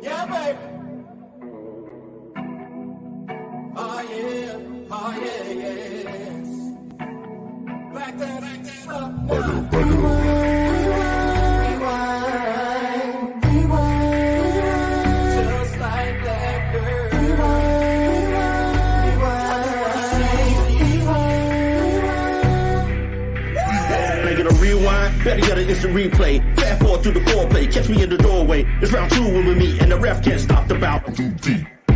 Yeah, baby. Oh, yeah. Oh, yeah, yes. Back that up. Rewind. Just like that girl. Make it a rewind, better get an instant replay. Fast forward through the foreplay, catch me in the doorway. It's round two when we meet, and the ref can't stop the bout.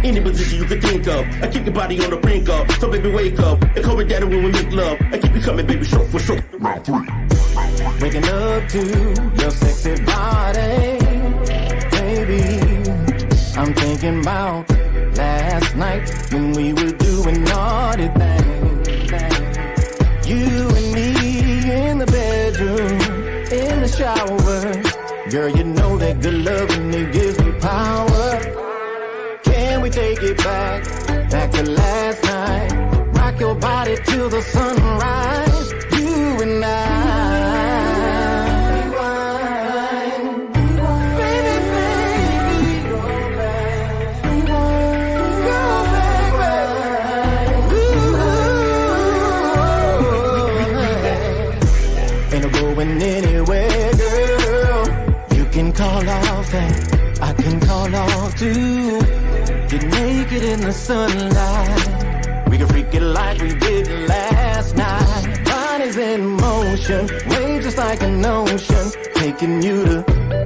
Any position you could think of, I keep your body on the brink of. So baby wake up, and call me daddy when we make love. I keep you coming, baby, stroke for stroke. Round three. Waking up to your sexy body, baby. I'm thinking about last night when we were doing naughty things. You and me in the bedroom, in the shower. Girl, you know that good loving it gives me power. Can we take it back to last night? Rock your body till the sunrise. You and anywhere, girl. You can call off and I can call off too. Get naked in the sunlight. We can freak it like we did last night. Body's in motion, waves just like an ocean, taking you to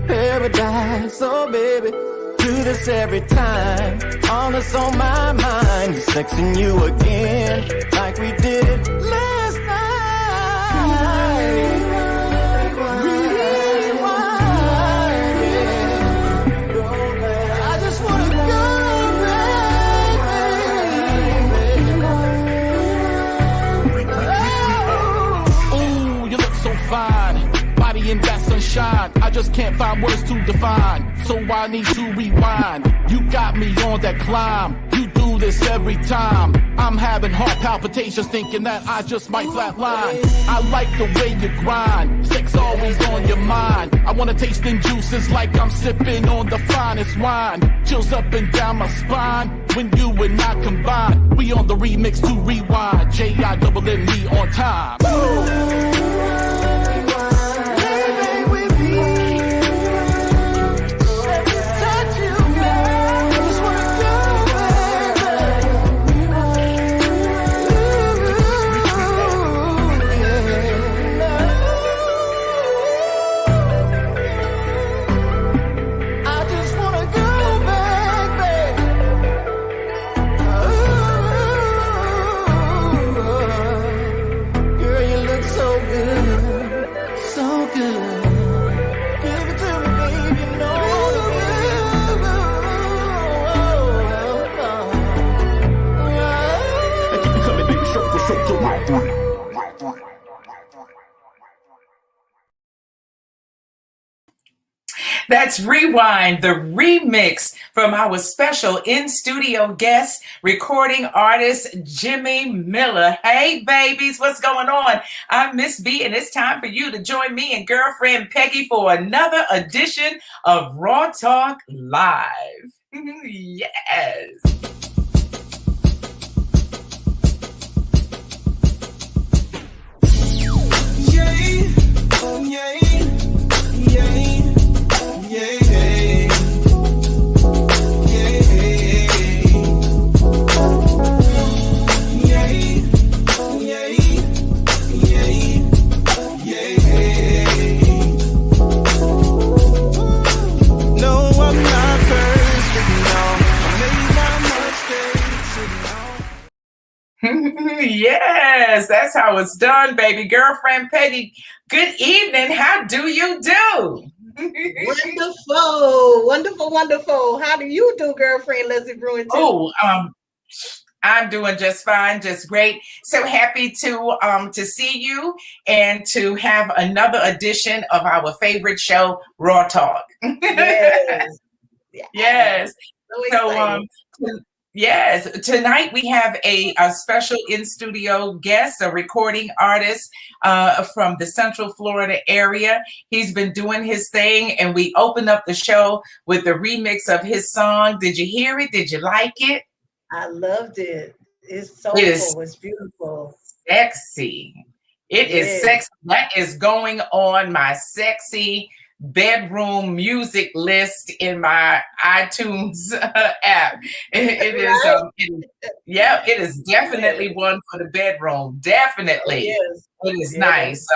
paradise. Oh baby, do this every time. All that's on my mind is sexing you again, like we did last night. In that sunshine, I just can't find words to define, so I need to rewind. You got me on that climb, you do this every time. I'm having heart palpitations thinking that I just might flatline. I like the way you grind, sex always on your mind. I wanna taste in juices like I'm sipping on the finest wine. Chills up and down my spine when you and I combine. We on the remix to rewind, J-I-double-N-E on time. That's Rewind, the remix from our special in-studio guest, recording artist Jimmy Miller. Hey, babies, what's going on? I'm Miss B, and it's time for you to join me and girlfriend Peggy for another edition of Raw Talk Live. Yes. Yay, yay, yay. Yeah, yeah, yeah, no, I'm not perfect, no. I made my mistakes, Yes, that's how it's done, baby. Girlfriend Peggy, good evening. How do you do? Wonderful, wonderful, wonderful. How do you do, girlfriend Leslie Bruin? Oh, I'm doing just fine, just great. So happy to see you and to have another edition of our favorite show, Raw Talk. Yes. Yes. So Yes, tonight we have a special in studio guest, a recording artist from the Central Florida area. He's been doing his thing, and we opened up the show with the remix of his song. Did you hear it? Did you like it? I loved it. It's It is soulful. It's beautiful. sexy. It is Yes. sexy. That is going on my sexy bedroom music list in my iTunes app. It is, Right? yeah, it is definitely Yes. one for the bedroom. Oh, Definitely. yes. It is Yes. nice.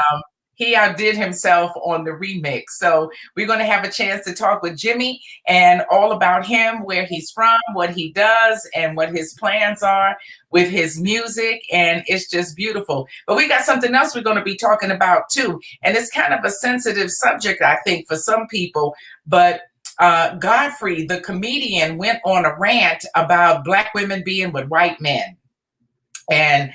He outdid himself on the remix. So we're going to have a chance to talk with Jimmy and all about him, where he's from, what he does, and what his plans are with his music. And it's just beautiful. But we got something else we're going to be talking about too. And it's kind of a sensitive subject, I think, for some people. But Godfrey, the comedian, went on a rant about Black women being with white men and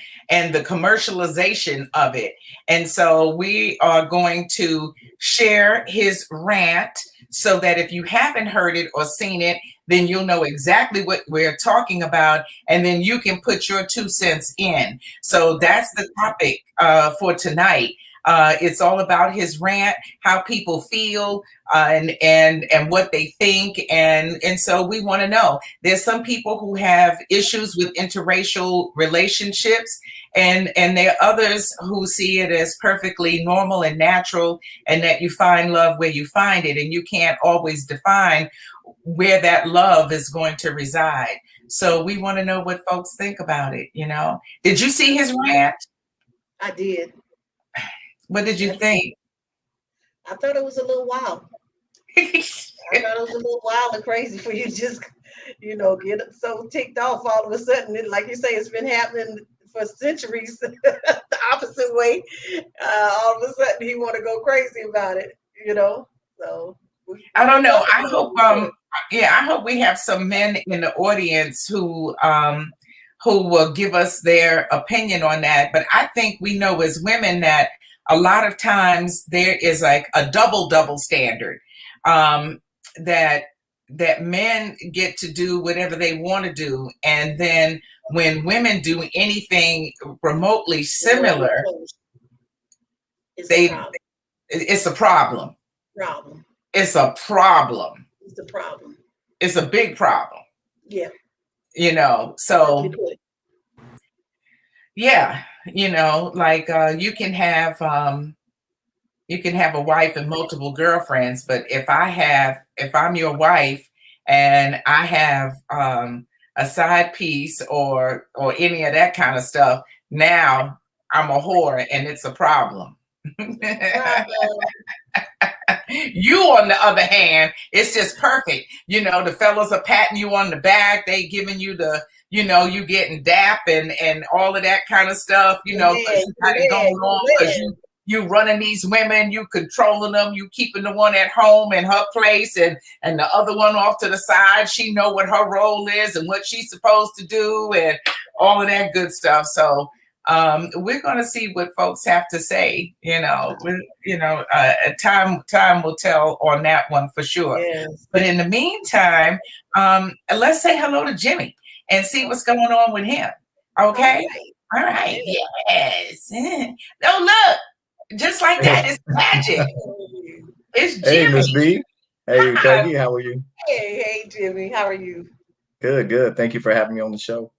the commercialization of it. And so we are going to share his rant so that if you haven't heard it or seen it, then you'll know exactly what we're talking about, and then you can put your 2 cents in. So that's the topic for tonight. It's all about his rant, how people feel, and what they think, and so we want to know. There's some people who have issues with interracial relationships, and there are others who see it as perfectly normal and natural, and that you find love where you find it, and you can't always define where that love is going to reside. So we want to know what folks think about it. Did you see his rant? I did. What did you I did. think? I thought it was a little wild. I thought it was a little wild and crazy for you to just, get so ticked off all of a sudden. Like you say, it's been happening for centuries the opposite way. All of a sudden, he want to go crazy about it. So I we don't can know. talk I about hope it. Sure. yeah, I hope we have some men in the audience who will give us their opinion on that. But I think we know as women that a lot of times there is like a double standard, that men get to do whatever they want to do, and then when women do anything remotely Remotely similar, close. It's a they problem. it's a problem. Problem. It's a problem. It's the problem. It's a big problem. Yeah. Simply So put. yeah, like you can have a wife and multiple girlfriends, but if I'm your wife and I have a side piece or any of that kind of stuff, now I'm a whore and it's a problem. Problem. You, on the other hand, it's just perfect. The fellas are patting you on the back. They giving you you getting dap and all of that kind of stuff, because you got it going You on, because win. you running these women, you controlling them, you keeping the one at home in her place and the other one off to the side. She know what her role is and what she's supposed to do and all of that good stuff. So we're going to see what folks have to say. Time will tell on that one for sure. Yes. But in the meantime, let's say hello to Jimmy and see what's going on with him. Okay. All right. Yes. Oh, look, just like that, it's magic. It's Hey, Jimmy. Miss B. Hey, Peggy, how are you? Hey, Jimmy. How are you? Good. Thank you for having me on the show.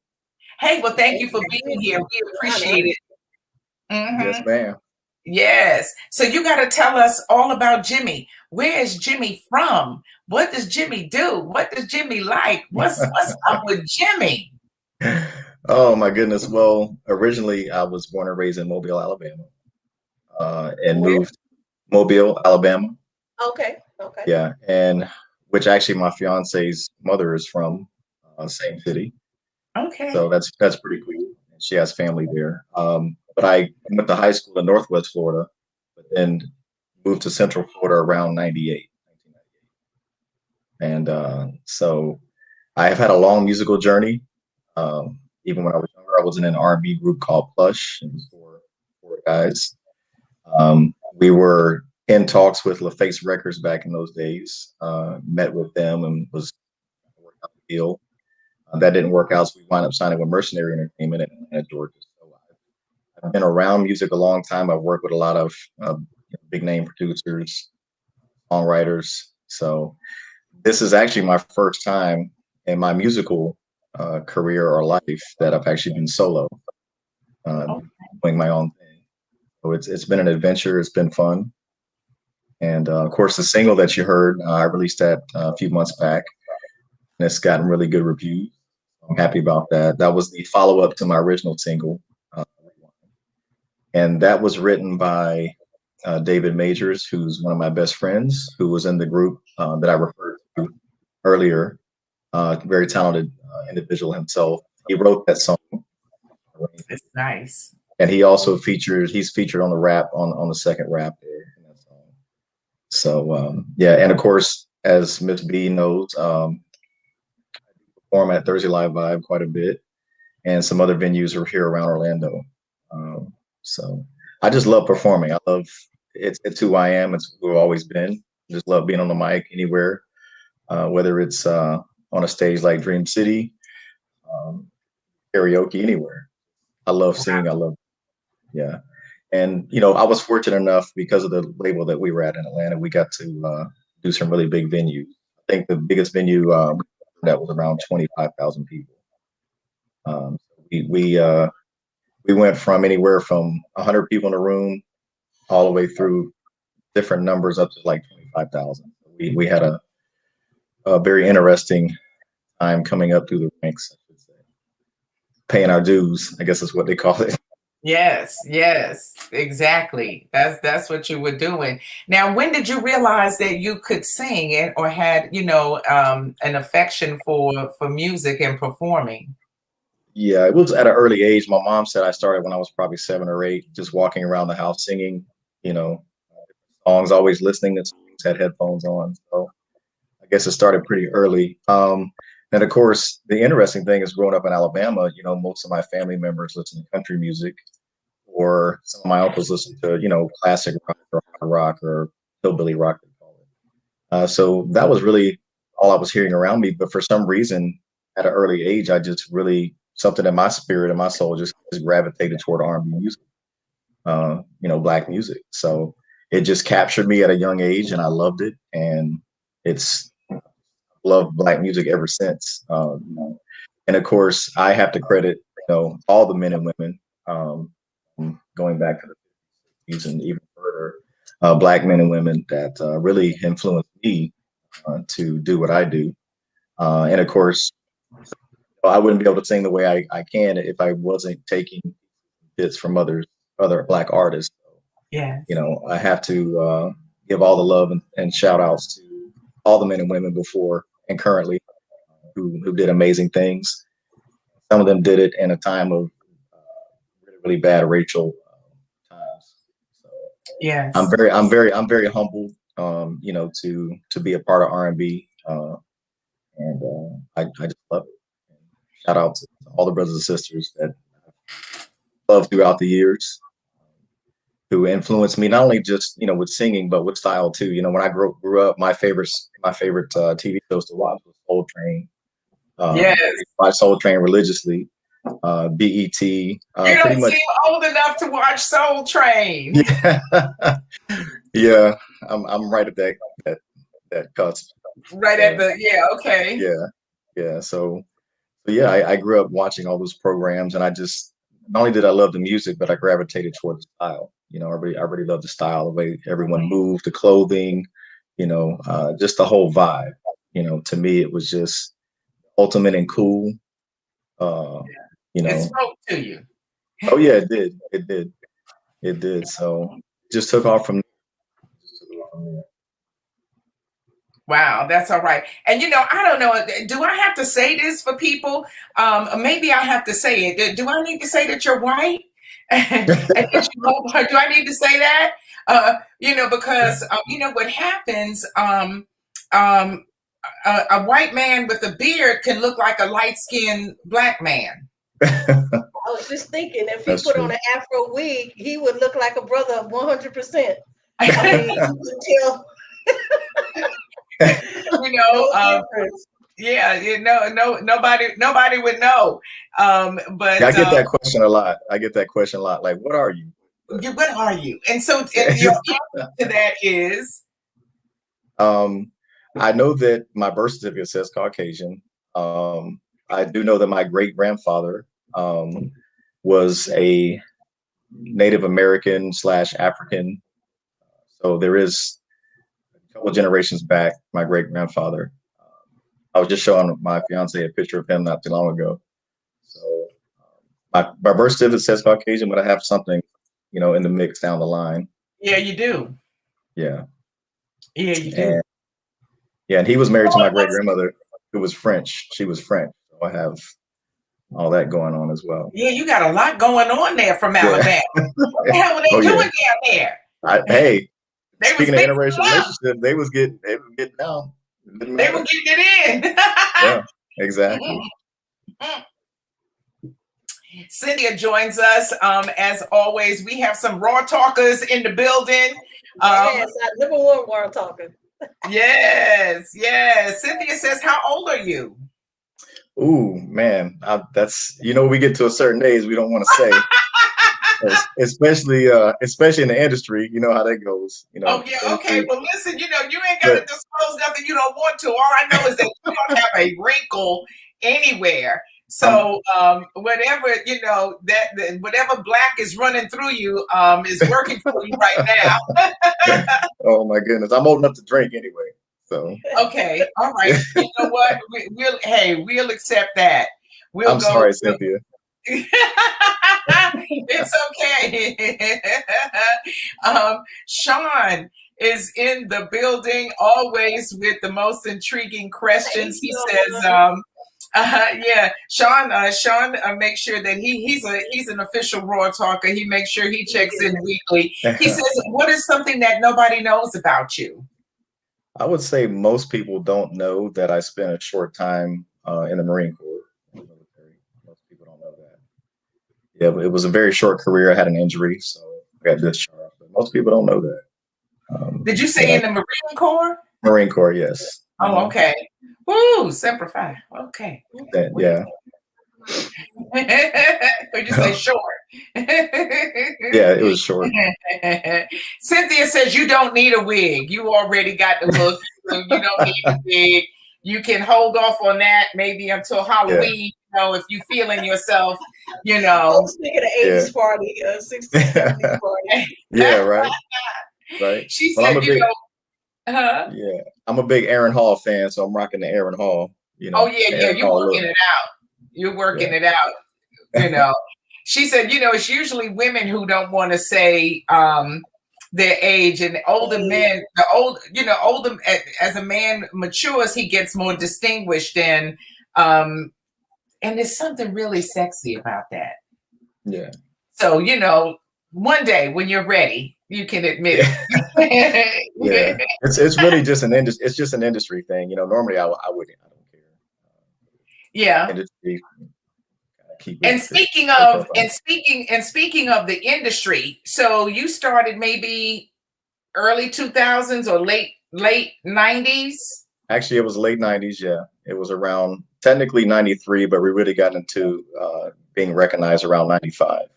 Hey, well, thank you for being here. We appreciate it. Yes, ma'am. Yes. So you got to tell us all about Jimmy. Where is Jimmy from? What does Jimmy do? What does Jimmy like? What's up with Jimmy? Oh my goodness. Well, originally I was born and raised in Mobile, Alabama, and Where? moved Mobile, Alabama. Okay. Yeah, and which actually my fiance's mother is from, same city. Okay. So that's pretty cool. She has family there. But I went to high school in Northwest Florida, but then moved to Central Florida around 1998. And so I have had a long musical journey. Even when I was younger, I was in an R&B group called Plush. It was four guys. We were in talks with LaFace Records back in those days. Met with them and was working out the deal. That didn't work out, so we wound up signing with Mercenary Entertainment in Atlanta, Georgia. So I've been around music a long time. I've worked with a lot of big name producers, songwriters. So this is actually my first time in my musical career or life that I've actually been solo, doing my own thing. So it's been an adventure. It's been fun. And of course, the single that you heard, I released that a few months back, and it's gotten really good reviews. I'm happy about that. That was the follow up to my original single. And that was written by David Majors, who's one of my best friends, who was in the group that I referred to earlier. Very talented individual himself. He wrote that song. It's nice. And he's featured on the rap, on the second rap there in that song. So, yeah. And of course, as Miss B knows, I perform at Thursday Live Vibe quite a bit, and some other venues are here around Orlando. So I just love performing. It's who I am. It's who I've always been. I just love being on the mic anywhere, whether it's on a stage like Dream City, karaoke, anywhere. I love singing. Yeah. And, I was fortunate enough because of the label that we were at in Atlanta, we got to do some really big venues. I think the biggest venue that was around 25,000 people. We went from anywhere from 100 people in a room all the way through different numbers up to like 25,000. We had a very interesting time coming up through the ranks, I should say. Paying our dues, I guess is what they call it. Yes, exactly. That's what you were doing. Now, when did you realize that you could sing it or had, an affection for music and performing? Yeah, it was at an early age. My mom said I started when I was probably 7 or 8, just walking around the house singing, songs, always listening to songs, had headphones on. So I guess it started pretty early. And of course, the interesting thing is growing up in Alabama, most of my family members listen to country music, or some of my uncles listen to, classic rock or hillbilly rock, they call it. So that was really all I was hearing around me. But for some reason, at an early age, I just really, something in my spirit and my soul just gravitated toward R&B music, Black music. So it just captured me at a young age, and I loved it. And it's loved Black music ever since. And of course, I have to credit, all the men and women, going back to the 50s and even further, Black men and women that really influenced me to do what I do. And of course, I wouldn't be able to sing the way I can if I wasn't taking bits from other Black artists. Yeah. I have to give all the love and shout outs to all the men and women before and currently who did amazing things. Some of them did it in a time of really bad racial times. So yes, I'm very humbled, to be a part of R&B, and I just love it. And shout out to all the brothers and sisters that I've loved throughout the years, who influenced me not only just with singing but with style too. When I grew up, my favorite TV shows to watch was Soul Train. yes. I Soul Train religiously. BET. You don't seem old enough to watch Soul Train. Yeah, yeah. I'm right at that cusp. Right at the okay. Yeah. So yeah, I grew up watching all those programs, and I just, not only did I love the music, but I gravitated toward the style. I really love the style, the way everyone moved, the clothing, just the whole vibe. To me, it was just ultimate and cool. It spoke to you. Oh yeah, it did. So just took off from there. Wow, that's all right. And I don't know, do I have to say this for people? Maybe I have to say it. Do I need to say that you're white? Do I need to say that? Because what happens, a white man with a beard can look like a light-skinned Black man. I was just thinking, if he put on an Afro wig, he would look like a brother 100%. I mean, you could tell. Yeah, nobody would know. But Yeah, I get that question a lot. Like, what are you? what are you? And so and your answer to that is, Um, I know that my birth certificate says Caucasian. I do know that my great grandfather was a Native American / African. So there is a couple of generations back, my great grandfather. I was just showing my fiance a picture of him not too long ago. So my birth certificate says Caucasian, but I have something, in the mix down the line. yeah, you do. Yeah. Yeah, you do. And yeah, and he was married to my great grandmother, who was French. She was French. So I have all that going on as well. Yeah, you got a lot going on there from Alabama. What the hell were they doing down there? Hey, They speaking was of interracial relationship, they was getting down. They were getting it in. Yeah, exactly. Cynthia joins us. As always, we have some raw talkers in the building. Yes, number one raw talker. Yes. Cynthia says, "How old are you?" Ooh, man, that's we get to a certain age we don't want to say. especially in the industry, you know how that goes. Oh yeah, okay. Well, listen, you ain't got to disclose nothing you don't want to. All I know is that you don't have a wrinkle anywhere. So whatever whatever black is running through you is working for you right now. Oh my goodness, I'm old enough to drink anyway. So okay, all right. You know what? We'll accept that. I'm sorry, Cynthia. It's okay. Sean is in the building, always with the most intriguing questions. He says, Sean makes sure that he's an official raw talker. He makes sure he checks in weekly. He says, what is something that nobody knows about you? I would say most people don't know that I spent a short time in the Marine Corps. Most people don't know that. Yeah, but it was a very short career. I had an injury, so I got discharged. But most people don't know that. Did you say in the Marine Corps? Marine Corps, yes. Oh, okay. Woo, Semper Fi. Okay. Yeah. Would you say short? Yeah, it was short. Cynthia says you don't need a wig. You already got the look. So you don't need a wig. You can hold off on that maybe until Halloween. Yeah. If you feeling yourself, I was thinking of 80s party, 60s, 70s party. Yeah, right. Right. She said, yeah, I'm a big Aaron Hall fan, so I'm rocking the Aaron Hall. Oh yeah, you're working it out. You're working it out. She said, it's usually women who don't want to say their age, and older men, older as a man matures, he gets more distinguished, and there's something really sexy about that. Yeah. So, one day when you're ready, you can admit it. Yeah. It's really just an industry. It's just an industry thing. Normally I wouldn't. I don't care. Yeah. Industry, and speaking of the industry, so you started maybe early 2000s or late 90s? Actually, it was late 90s. Yeah, it was around technically 93, but we really got into being recognized around 95.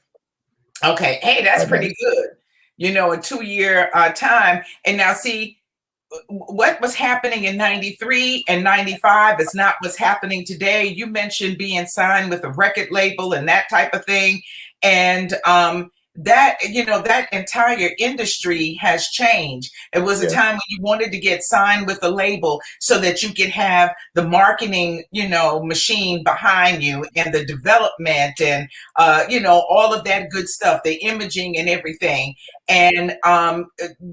Okay, hey, that's pretty good. A 2-year time. And now see, what was happening in 93 and 95 is not what's happening today. You mentioned being signed with a record label and that type of thing. And that entire industry has changed. It was a time when you wanted to get signed with a label so that you could have the marketing, machine behind you, and the development, and all of that good stuff, the imaging and everything. And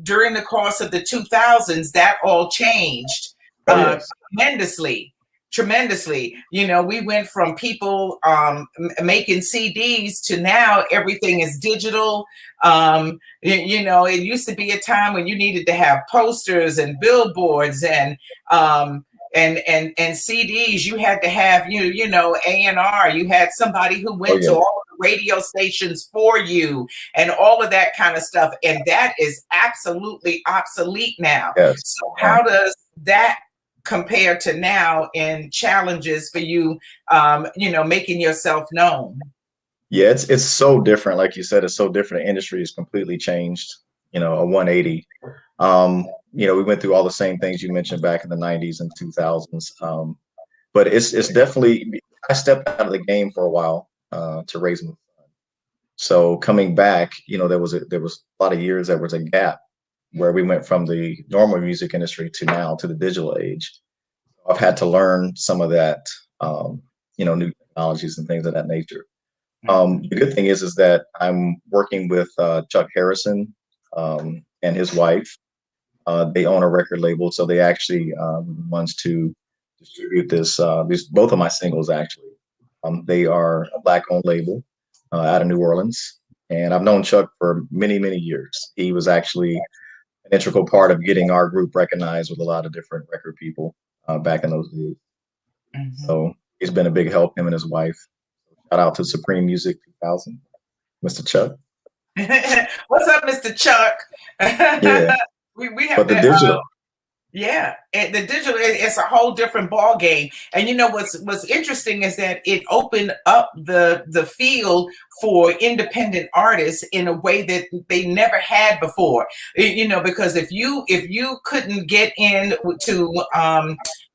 during the course of the 2000s, that all changed tremendously. We went from people making CDs to now everything is digital. It used to be a time when you needed to have posters and billboards and CDs. You had to have A&R. You had somebody who went to all the radio stations for you and all of that kind of stuff. And that is absolutely obsolete now. Yes. So how does that compared to now in challenges for you, making yourself known? Yeah, it's so different. Like you said, it's so different. The industry has completely changed, a 180. We went through all the same things you mentioned back in the 90s and 2000s. But it's definitely, I stepped out of the game for a while to raise my son. So coming back, there was a lot of years there was a gap where we went from the normal music industry to now to the digital age. I've had to learn some of that, new technologies and things of that nature. The good thing is that I'm working with Chuck Harrison and his wife. They own a record label, so they actually ones to distribute these both of my singles actually. They are a Black-owned label out of New Orleans, and I've known Chuck for many, many years. He was actually an integral part of getting our group recognized with a lot of different record people back in those days. Mm-hmm. So he's been a big help, him and his wife. Shout out to Supreme Music 2000, Mr. Chuck. What's up, Mr. Chuck? Yeah. we have but the that, digital. Yeah, the digital, it's a whole different ball game. And what's interesting is that it opened up the field for independent artists in a way that they never had before. Because if you couldn't get in to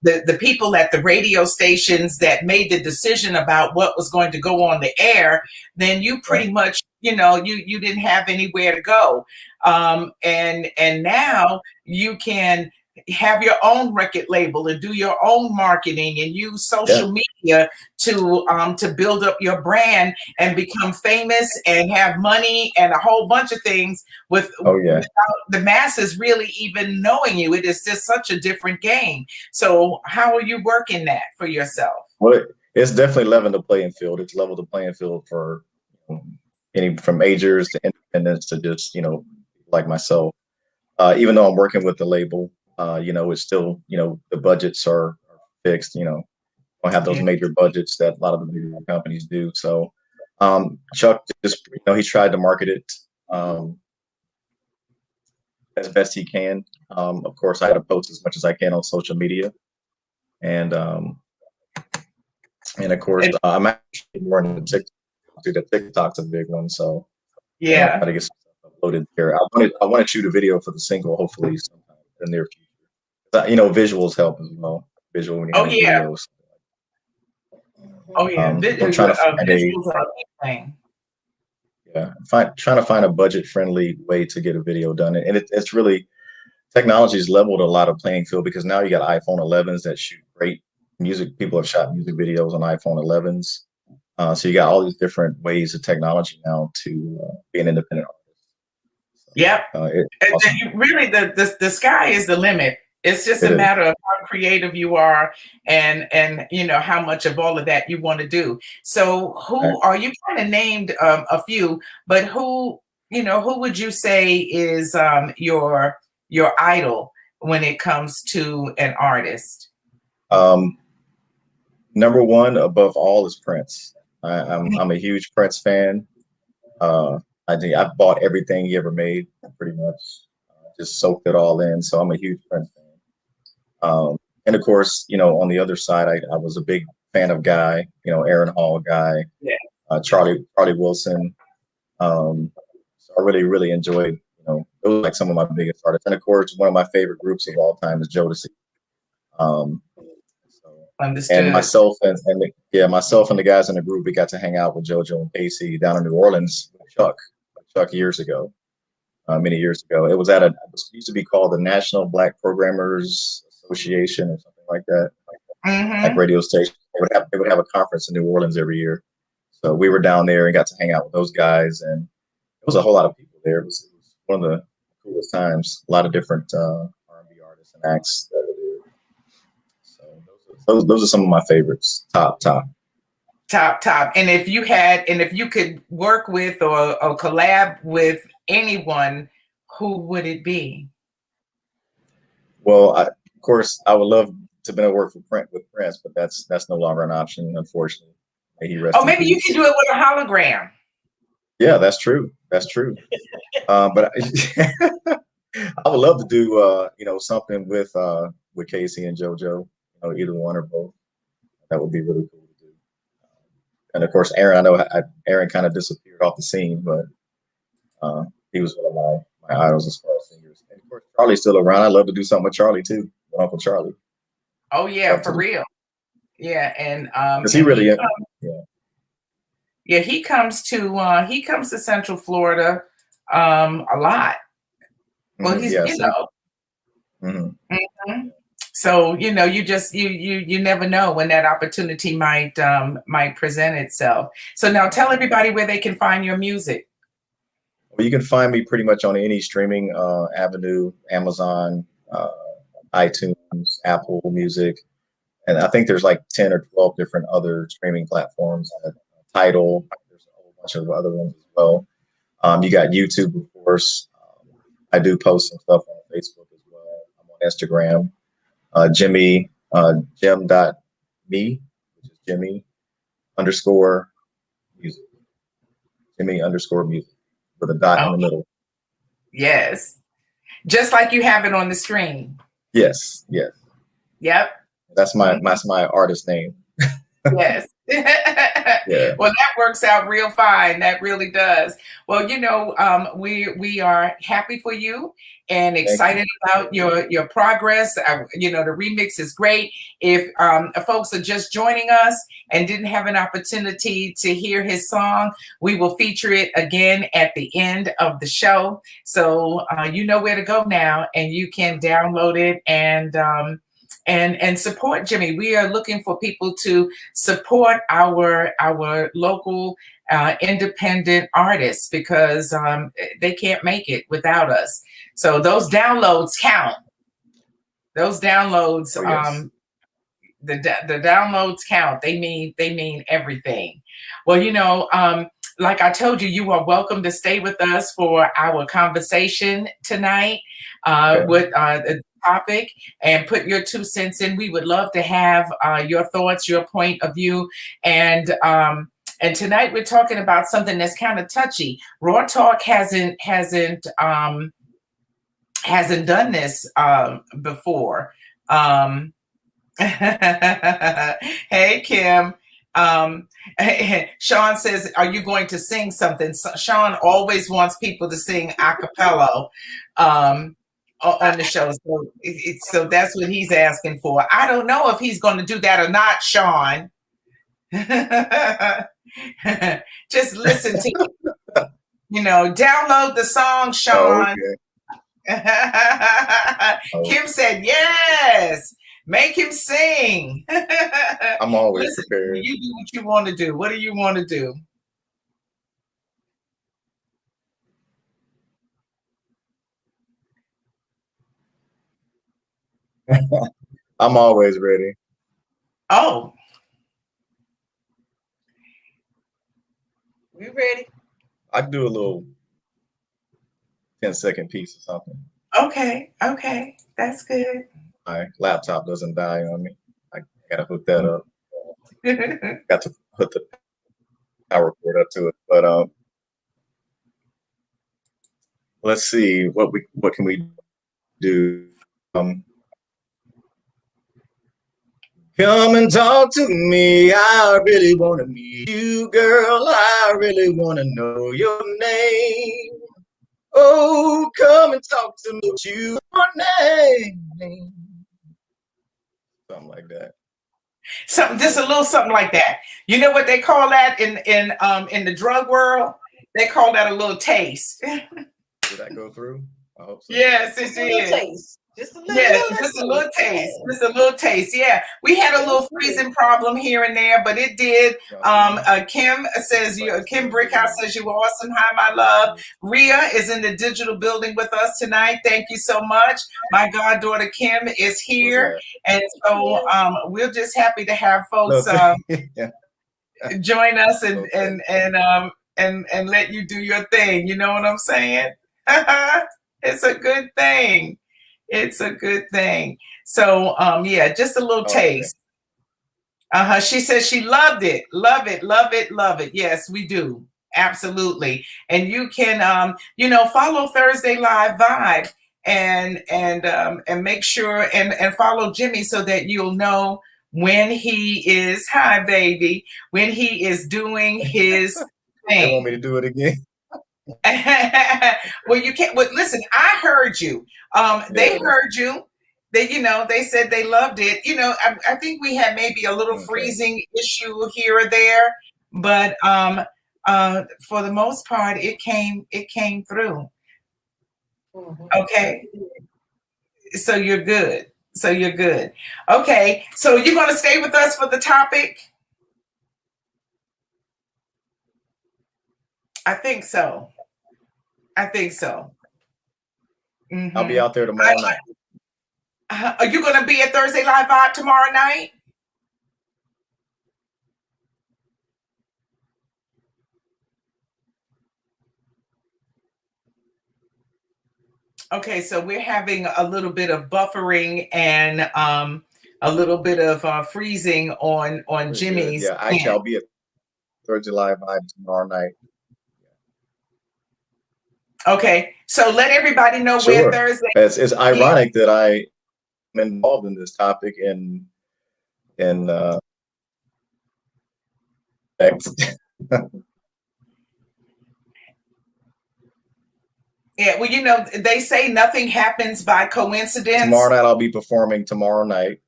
the people at the radio stations that made the decision about what was going to go on the air, then you pretty much you didn't have anywhere to go. And now you can have your own record label and do your own marketing and use social media to build up your brand and become famous and have money and a whole bunch of things without the masses really even knowing you. It is just such a different game. So how are you working that for yourself? Well, it's definitely leveled the playing field. It's leveled the playing field for any from majors to independents to just like myself. Even though I'm working with the label, it's still, the budgets are fixed, don't have those major budgets that a lot of the bigger companies do. So Chuck just, he tried to market it as best he can. Of course, I had to post as much as I can on social media. And of course, I'm actually more into TikTok. The TikTok's a big one. So yeah, try to get some stuff uploaded there. I want to shoot a video for the single, hopefully sometime in the near future. Visuals help as well. Visual when you videos. Oh yeah, I'm trying to find trying to find a budget-friendly way to get a video done, and it's really technology's leveled a lot of playing field because now you got iPhone 11s that shoot great music. People have shot music videos on iPhone 11s, so you got all these different ways of technology now to be an independent artist. Yep. Awesome. Really, the sky is the limit. It's just a matter of how creative you are and how much of all of that you want to do. So who are you kind of named a few, but who would you say is your idol when it comes to an artist? Number one above all is Prince. I'm a huge Prince fan. I think I've bought everything he ever made pretty much. Just soaked it all in. So I'm a huge Prince fan. And of course, on the other side, I was a big fan of Guy, Aaron Hall Guy, Charlie Wilson. So I really, really enjoyed, those were like some of my biggest artists. And of course, one of my favorite groups of all time is Jodeci. And myself and the guys in the group, we got to hang out with JoJo and Casey down in New Orleans with Chuck years ago. Many years ago. It was it used to be called the National Black Programmers Association or something like that, like radio station. They would have a conference in New Orleans every year. So we were down there and got to hang out with those guys, and it was a whole lot of people there. It was one of the coolest times. A lot of different R&B artists and acts that were there. So those are some of my favorites. Top. And if you could work with or collab with anyone, who would it be? Well, of course, I would love to be able to work with Prince, but that's no longer an option, unfortunately. Maybe you can do it with a hologram. Yeah, that's true. But I would love to do something with with Casey and JoJo. You know, either one or both. That would be really cool to do. And of course, Aaron. I know Aaron kind of disappeared off the scene, but he was one of my idols as far as singers. And of course, Charlie's still around. I'd love to do something with Charlie too, with Uncle Charlie. Oh yeah, for real. Yeah, and he really is. Yeah, he comes to Central Florida a lot. Well, he's you know. Mm-hmm. Mm-hmm. So you know, you never know when that opportunity might present itself. So now tell everybody where they can find your music. Well, you can find me pretty much on any streaming avenue: Amazon, iTunes, Apple Music, and I think there's like 10 or 12 different other streaming platforms. Tidal, there's a whole bunch of other ones as well. You got YouTube, of course. I do post some stuff on Facebook as well. I'm on Instagram. Jim.me, which is Jimmy_music. Jimmy_music with a dot in the middle. Yes. Just like you have it on the screen. Yes. Yep. That's my artist name. Yes. Yeah. Well, that works out real fine. That really does. Well, you know, we are happy for you and excited about your progress. You know, the remix is great. If folks are just joining us and didn't have an opportunity to hear his song, we will feature it again at the end of the show. So you know where to go now, and you can download it and support Jimmy. We are looking for people to support our local independent artists because they can't make it without us. So those downloads count. Those downloads, the downloads count. They mean everything. Well, you know, like I told you, you are welcome to stay with us for our conversation tonight with the topic and put your 2 cents in. We would love to have your thoughts, your point of view, and tonight we're talking about something that's kind of touchy. Raw Talk hasn't done this before. Hey, Kim. Sean says, are you going to sing something? Sean always wants people to sing a cappella on the show. So that's what he's asking for. I don't know if he's going to do that or not, Sean. Just listen to it. You know, download the song, Sean. Kim said, yes. Make him sing. I'm always prepared. You do what you want to do. What do you want to do? I'm always ready. Oh. We ready? I can do a little 10-second piece or something. Okay. That's good. My laptop doesn't die on me. I gotta hook that up. Got to put the power cord up to it. But let's see what can we do. Come and talk to me. I really wanna meet you, girl. I really wanna know your name. Oh, come and talk to me. Your name. Something like that. Just a little something like that. You know what they call that in the drug world? They call that a little taste. Did that go through? I hope so. Yes, it did. Just a little taste. Just a little taste. Yeah, we had a little freezing problem here and there, but it did. Kim says Kim Brickhouse says you were awesome. Hi, my love. Rhea is in the digital building with us tonight. Thank you so much. My goddaughter Kim is here, and so we're just happy to have folks join us and let you do your thing. You know what I'm saying? It's a good thing. It's a good thing. So, yeah, just a little taste. She says she loved it. Love it, love it, love it. Yes, we do. Absolutely. And you can, follow Thursday Live Vibe and make sure and follow Jimmy so that you'll know when he is when he is doing his They want thing. me to do it again. Well, you can't. Well, listen, I heard you. They Yeah. heard you. They, they said they loved it. I think we had maybe a little Okay. freezing issue here or there, but for the most part, it came through. Okay, so you're good. So you're good. Okay, so you're going to stay with us for the topic? I think so. Mm-hmm. I'll be out there tomorrow night. Are you going to be at Thursday Live Vibe tomorrow night? Okay, so we're having a little bit of buffering and a little bit of freezing on Jimmy's. Yeah, actually, I'll be at Thursday Live Vibe tomorrow night. Okay, so let everybody know Sure. where Thursday. It's ironic that I am involved in this topic in Yeah, well, they say nothing happens by coincidence. Tomorrow night I'll be performing. Tomorrow night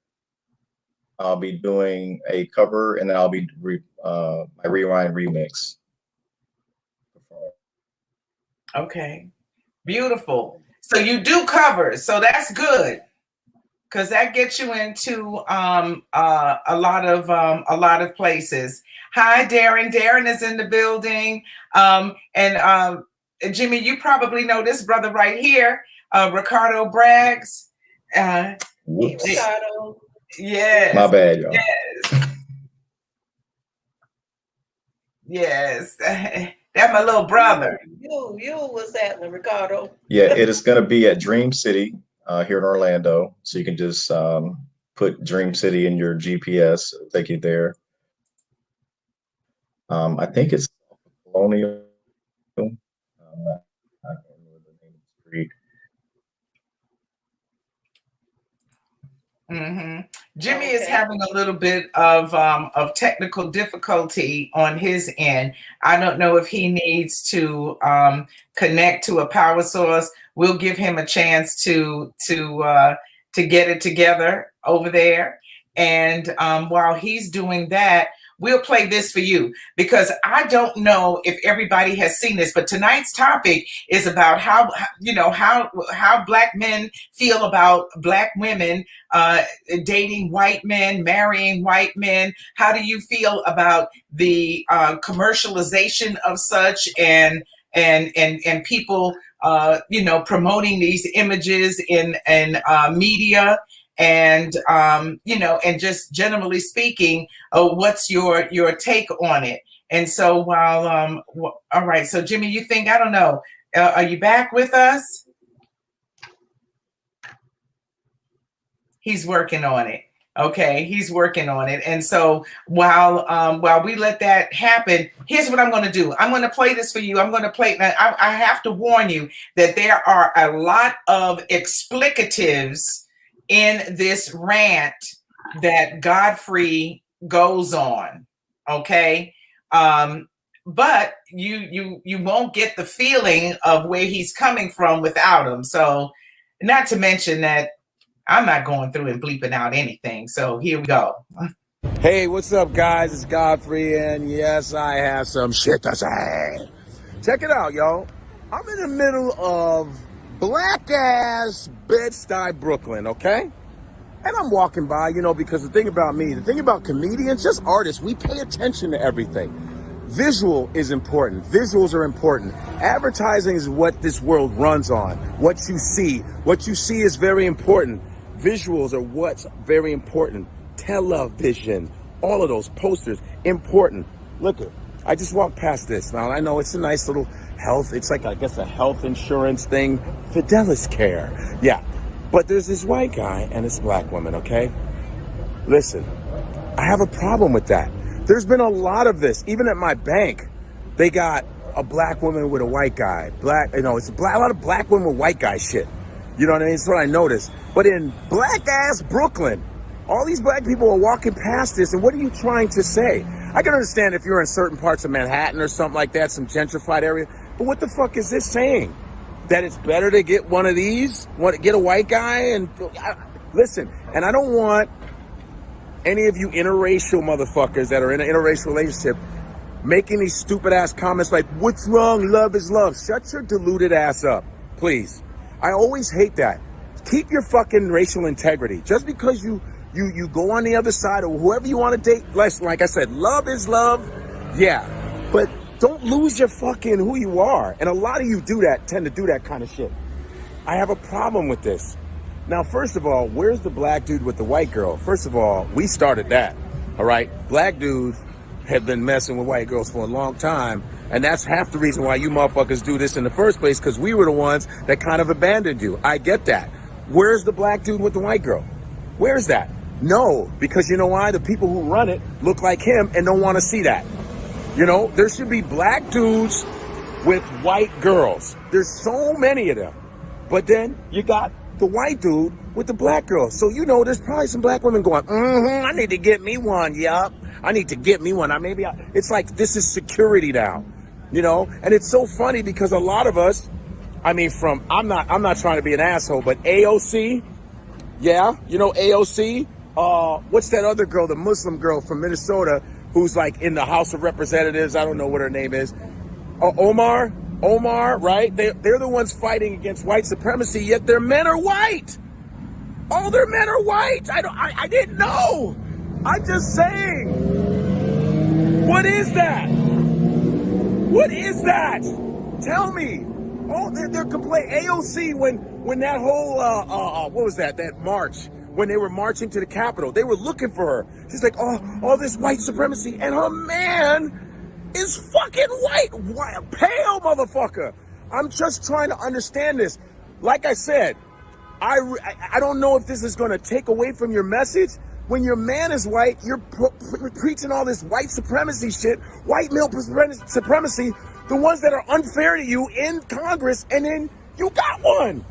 I'll be doing a cover, and then I'll be my Rewind remix. Okay, beautiful. So you do covers, so that's good, because that gets you into a lot of places. Hi, Darren. Darren is in the building, and Jimmy, you probably know this brother right here, Ricardo Braggs. Ricardo. Yes. My bad, y'all. Yes. That's my little brother. You, what's happening, Ricardo? Yeah, it is going to be at Dream City here in Orlando. So you can just put Dream City in your GPS, it'll take you there. I think it's Colonial. I can't remember the name of the street. Mm-hmm. Jimmy is having a little bit of technical difficulty on his end. I don't know if he needs to connect to a power source. We'll give him a chance to get it together over there. And while he's doing that, we'll play this for you, because I don't know if everybody has seen this, but tonight's topic is about how Black men feel about Black women dating white men, marrying white men. How do you feel about the commercialization of such and people promoting these images in media? And and just generally speaking, what's your take on it? And so while all right, so Jimmy, you think, I don't know, are you back with us? He's working on it. Okay, he's working on it. And so while we let that happen, here's what I'm going to do. I'm going to play this for you. I'm going to play. I have to warn you that there are a lot of explicatives in this rant that Godfrey goes on. Okay. But you won't get the feeling of where he's coming from without him. So, not to mention that I'm not going through and bleeping out anything. So here we go. Hey, what's up, guys? It's Godfrey, and yes, I have some shit to say. Check it out, yo. I'm in the middle of black-ass Bed-Stuy, Brooklyn, okay? And I'm walking by, because the thing about comedians, just artists, we pay attention to everything. Visual is important. Visuals are important. Advertising is what this world runs on. What you see is very important. Visuals are what's very important. Television, all of those posters, important. Look, I just walked past this. Now, I know it's a nice little health. It's like, I guess, a health insurance thing. Fidelis Care. Yeah. But there's this white guy and this black woman, okay? Listen, I have a problem with that. There's been a lot of this. Even at my bank, they got a black woman with a white guy. It's a lot of black women with white guy shit. You know what I mean? That's what I noticed. But in black ass Brooklyn, all these black people are walking past this, and what are you trying to say? I can understand if you're in certain parts of Manhattan or something like that, some gentrified area, but what the fuck is this saying? That it's better to get one of these, get a white guy, and listen, and I don't want any of you interracial motherfuckers that are in an interracial relationship making these stupid ass comments like, what's wrong? Love is love. Shut your deluded ass up, please. I always hate that. Keep your fucking racial integrity. Just because you go on the other side or whoever you want to date, like I said, love is love. Yeah, but don't lose your fucking who you are. And a lot of you tend to do that kind of shit. I have a problem with this. Now, first of all, where's the black dude with the white girl? First of all, we started that, all right? Black dudes have been messing with white girls for a long time, and that's half the reason why you motherfuckers do this in the first place, because we were the ones that kind of abandoned you. I get that. Where's the black dude with the white girl? Where's that? No, because you know why? The people who run it look like him and don't want to see that. You know, there should be black dudes with white girls. There's so many of them. But then you got the white dude with the black girl. So, you know, there's probably some black women going, I need to get me one, yup. I need to get me one. It's like this is security now, you know? And it's so funny because a lot of us, I mean, I'm not trying to be an asshole, but AOC, yeah, you know AOC? What's that other girl, the Muslim girl from Minnesota, who's like in the House of Representatives? I don't know what her name is. Omar, right? They're the ones fighting against white supremacy, yet their men are white. All their men are white. I didn't know. I'm just saying. What is that? What is that? Tell me. Oh, they're complaining. AOC, when that whole, what was that march, when they were marching to the Capitol, they were looking for her. She's like, oh, all this white supremacy, and her man is fucking white, pale motherfucker. I'm just trying to understand this. Like I said, I don't know if this is going to take away from your message. When your man is white, you're preaching all this white supremacy shit, white male supremacy, the ones that are unfair to you in Congress, and then you got one.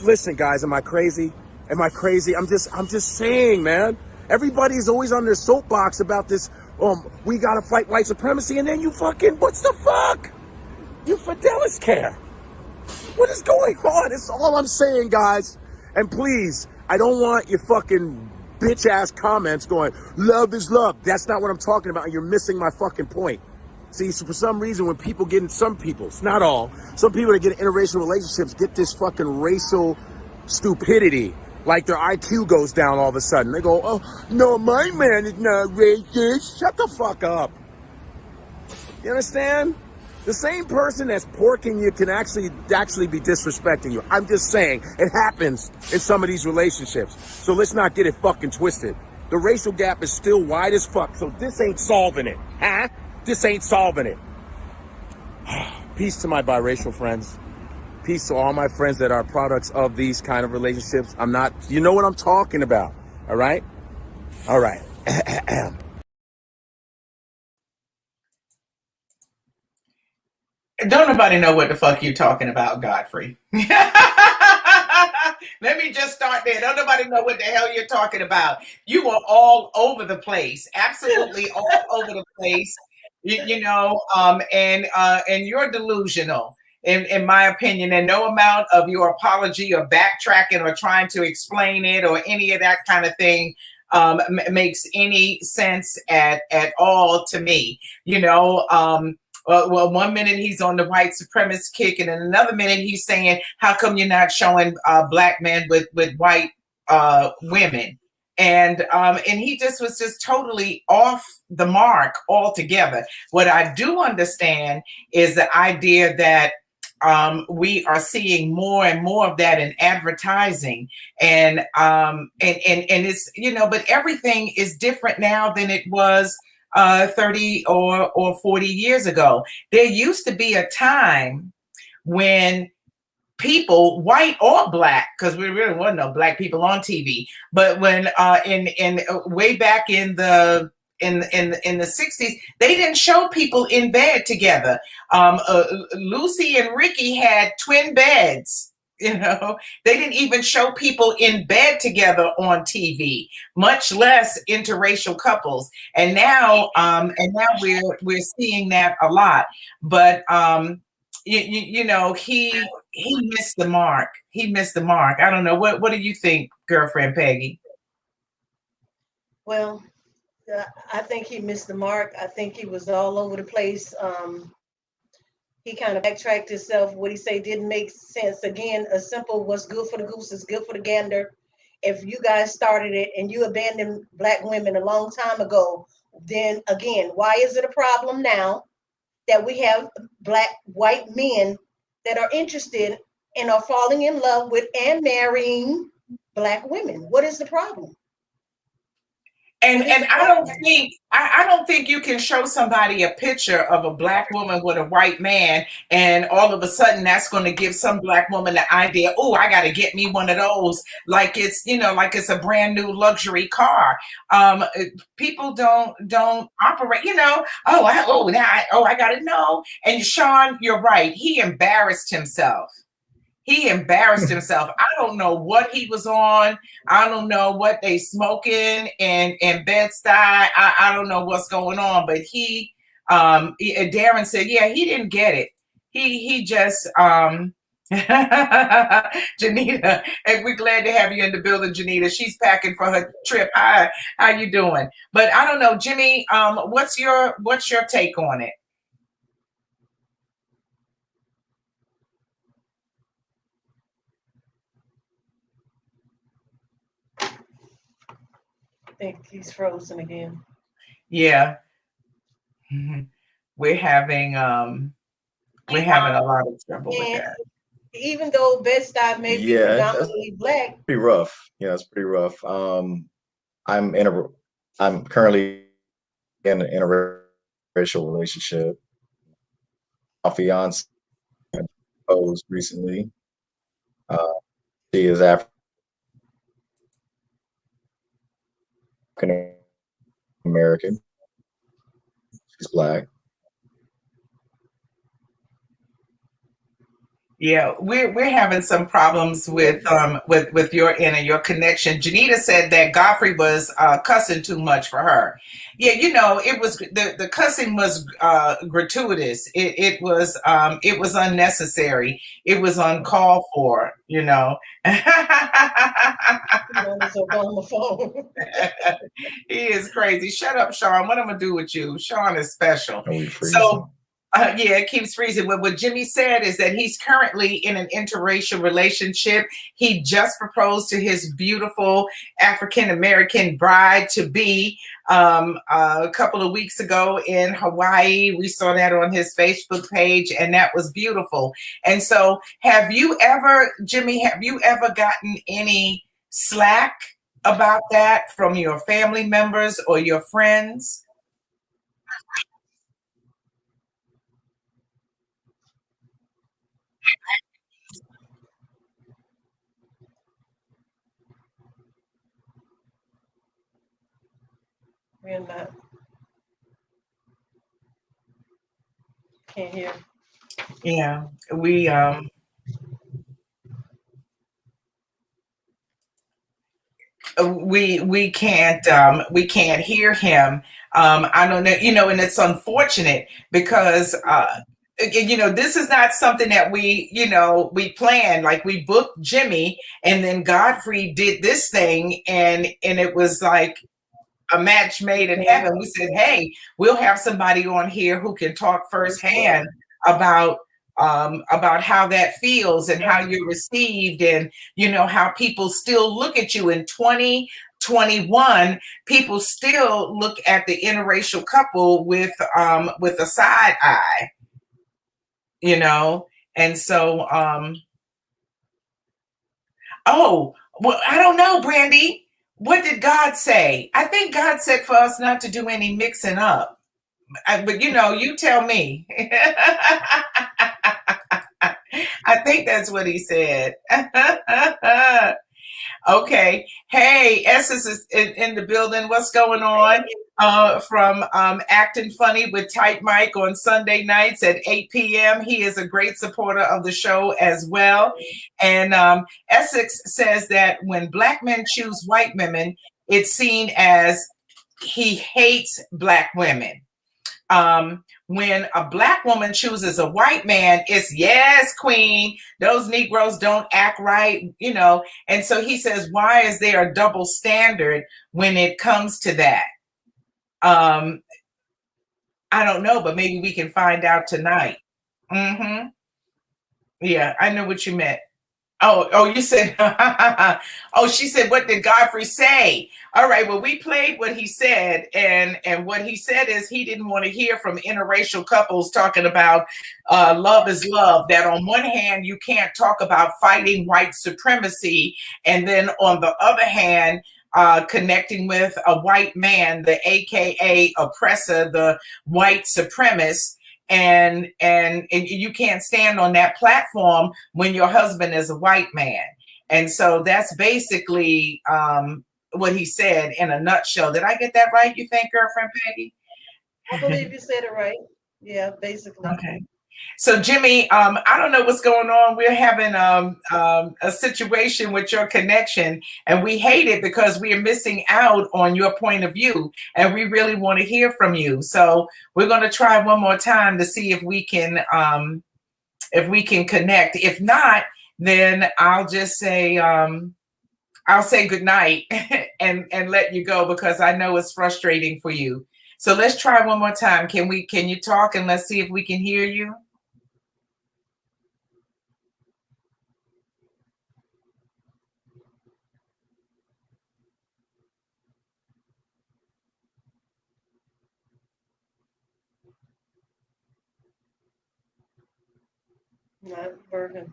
Listen, guys, am I crazy? Am I crazy? I'm just saying, man. Everybody's always on their soapbox about this, we gotta fight white supremacy, and then you fucking, what's the fuck? You Fidelis care. What is going on? It's all I'm saying, guys. And please, I don't want your fucking bitch-ass comments going, love is love. That's not what I'm talking about, and you're missing my fucking point. See, so for some reason, when people get in, some people, it's not all, some people that get in interracial relationships get this fucking racial stupidity. Like their IQ goes down all of a sudden. They go, oh, no, my man is not racist. Shut the fuck up. You understand? The same person that's porking you can actually be disrespecting you. I'm just saying, it happens in some of these relationships. So let's not get it fucking twisted. The racial gap is still wide as fuck, so this ain't solving it, huh? This ain't solving it. Peace to my biracial friends. Peace to all my friends that are products of these kind of relationships. You know what I'm talking about, all right? All right. Don't nobody know what the fuck you talking about, Godfrey. Let me just start there. Don't nobody know what the hell you're talking about. You are all over the place, absolutely all over the place. You know, and you're delusional, in my opinion, and no amount of your apology or backtracking or trying to explain it or any of that kind of thing makes any sense at all to me. You know, well, 1 minute he's on the white supremacist kick, and in another minute he's saying, how come you're not showing black men with white women? And he just was just totally off the mark altogether. What I do understand is the idea that we are seeing more and more of that in advertising, and it's, you know, but everything is different now than it was 30 or 40 years ago. There used to be a time when people, white or black, because we really wasn't no black people on TV, but when in way back in the 60s, they didn't show people in bed together. Lucy and Ricky had twin beds. You know, they didn't even show people in bed together on TV, much less interracial couples. And now we're seeing that a lot. But you know, he missed the mark. He missed the mark. I don't know. What do you think, girlfriend Peggy? Well, I think he missed the mark. I think he was all over the place. He kind of backtracked himself. What he say didn't make sense. Again, a simple "what's good for the goose is good for the gander." If you guys started it and you abandoned Black women a long time ago, then again, why is it a problem now that we have Black white men that are interested and are falling in love with and marrying Black women? What is the problem? And I don't think you can show somebody a picture of a Black woman with a white man, and all of a sudden that's going to give some Black woman the idea, oh, I got to get me one of those, like it's, you know, like it's a brand new luxury car. People don't operate, you know. I got to know. And Sean, you're right. He embarrassed himself. He embarrassed himself. I don't know what he was on. I don't know what they smoking in Bed-Stuy. I don't know what's going on, but Darren said, yeah, he didn't get it. He just Janita, and we're glad to have you in the building, Janita. She's packing for her trip. Hi, how you doing? But I don't know, Jimmy, what's your take on it? I think he's frozen again. Yeah. We're having a lot of trouble with that. Even though Bed-Stuy may be predominantly Black, pretty rough. Yeah, it's pretty rough. I'm currently in an interracial relationship. My fiance proposed recently. She is African American. She's Black. Yeah, we're having some problems with your your connection. Janita said that Godfrey was cussing too much for her. Yeah, you know, it was the cussing was gratuitous. It was unnecessary. It was uncalled for. You know. He is crazy. Shut up, Sean. What I'm gonna do with you? Sean is special. So. Yeah, it keeps freezing. What Jimmy said is that he's currently in an interracial relationship. He just proposed to his beautiful African American bride to be a couple of weeks ago in Hawaii. We saw that on his Facebook page, and that was beautiful. And so, Jimmy, have you ever gotten any slack about that from your family members or your friends? We're not. Can't hear. Yeah, we can't hear him. I don't know, you know, and it's unfortunate because you know, this is not something that we planned. Like, we booked Jimmy, and then Godfrey did this thing, and it was like a match made in heaven. We said, hey, we'll have somebody on here who can talk firsthand about how that feels and how you're received, and you know how people still look at you in 2021. People still look at the interracial couple with a side eye, you know. And so oh, well, I don't know, Brandy. What did God say? I think God said for us not to do any mixing up. But you know, you tell me. I think that's what he said. Okay. Hey, Essence is in the building. What's going on? from Acting Funny with Tight Mike on Sunday nights at 8 p.m. He is a great supporter of the show as well. And Essex says that when Black men choose white women, it's seen as he hates Black women. When a Black woman chooses a white man, it's yes, queen, those Negroes don't act right, you know. And so he says, why is there a double standard when it comes to that? I don't know, but maybe we can find out tonight. Mm-hmm. Yeah, I know what you meant. Oh, you said, oh, she said, what did Godfrey say? All right, well, we played what he said, and what he said is he didn't want to hear from interracial couples talking about love is love, that on one hand, you can't talk about fighting white supremacy, and then on the other hand, connecting with a white man, the AKA oppressor, the white supremacist, and you can't stand on that platform when your husband is a white man. And so that's basically what he said in a nutshell. Did I get that right, you think, girlfriend Peggy? I believe you said it right. Yeah, basically. Okay. So Jimmy, I don't know what's going on. We're having a situation with your connection, and we hate it because we are missing out on your point of view, and we really want to hear from you. So we're going to try one more time to see if we can connect. If not, then I'll just say I'll say good night and let you go, because I know it's frustrating for you. So let's try one more time. Can you talk, and let's see if we can hear you? Not working.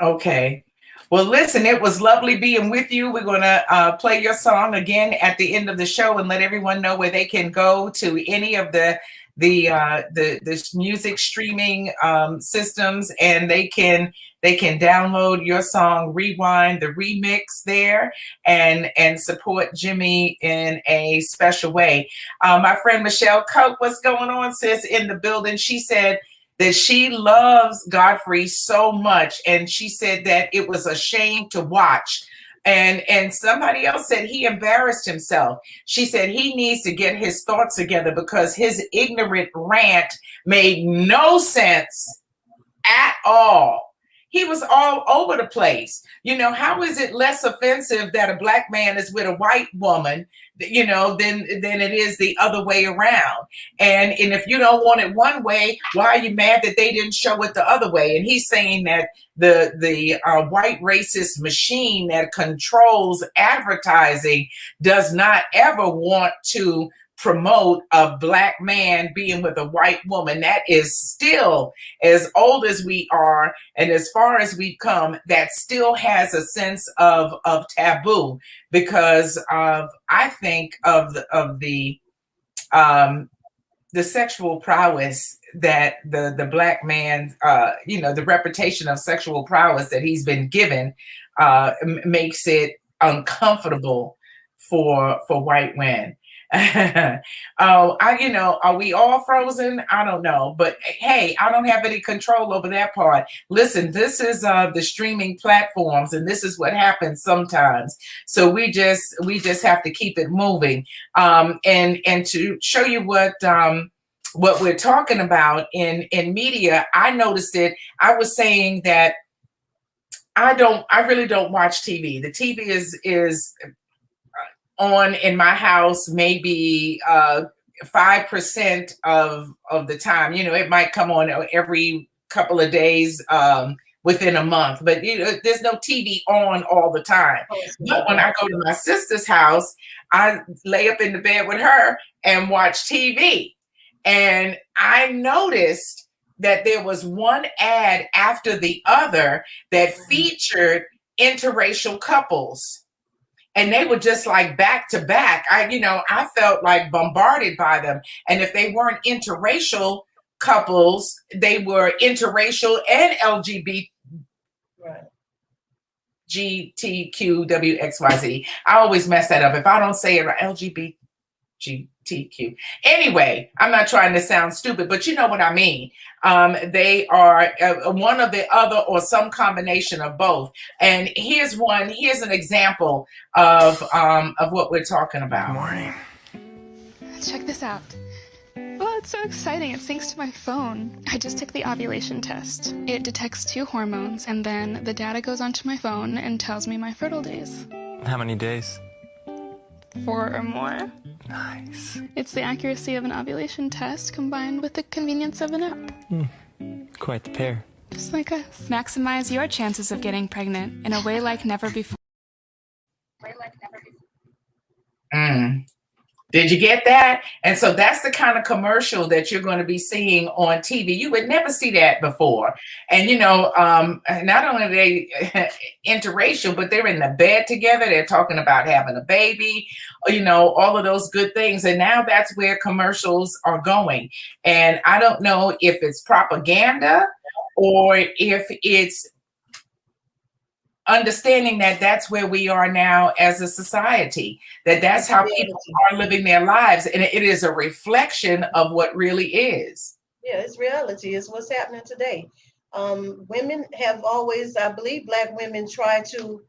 Okay. Well, listen, it was lovely being with you. We're going to play your song again at the end of the show and let everyone know where they can go to any of the music streaming systems, and they can download your song, Rewind, the remix there, and support Jimmy in a special way. My friend Michelle Coke, what's going on, sis, in the building? She said that she loves Godfrey so much, and she said that it was a shame to watch. And somebody else said he embarrassed himself. She said he needs to get his thoughts together because his ignorant rant made no sense at all. He was all over the place. You know, how is it less offensive that a Black man is with a white woman, you know, than it is the other way around? And if you don't want it one way, why are you mad that they didn't show it the other way? And he's saying that the white racist machine that controls advertising does not ever want to promote a Black man being with a white woman. That is still, as old as we are and as far as we've come, that still has a sense of taboo, because I think of the sexual prowess that the Black man, the reputation of sexual prowess that he's been given makes it uncomfortable for white men. Are we all frozen? I don't know, but hey, I don't have any control over that part. Listen, this is the streaming platforms, and this is what happens sometimes. So we just have to keep it moving. And to show you what we're talking about in media, I noticed it. I was saying that I really don't watch TV. The TV is on in my house maybe 5% of the time. You know, it might come on every couple of days within a month, but there's no TV on all the time. But when I go to my sister's house, I lay up in the bed with her and watch TV. And I noticed that there was one ad after the other that featured interracial couples. And they were just like back to back. I felt like bombarded by them. And if they weren't interracial couples, they were interracial and LGBT, Right. GTQWXYZ. I always mess that up. If I don't say it right, LGBT. LGBTQ. Anyway, I'm not trying to sound stupid, but you know what I mean. They are one or the other or some combination of both. And here's an example of what we're talking about. Good morning. Check this out. Oh, it's so exciting. It syncs to my phone. I just took the ovulation test. It detects 2 hormones, and then the data goes onto my phone and tells me my fertile days. How many days? 4 or more. Nice. It's the accuracy of an ovulation test combined with the convenience of an app. Quite the pair. Just like us. Maximize your chances of getting pregnant in a way like never before. Did you get that? And so that's the kind of commercial that you're going to be seeing on TV. You would never see that before. And, not only are they interracial, but they're in the bed together. They're talking about having a baby, all of those good things. And now that's where commercials are going. And I don't know if it's propaganda or if it's understanding that that's where we are now as a society, that's how people are living their lives. And it is a reflection of what really is. Yeah, it's reality. It's what's happening today. Women have always, I believe, Black women tried to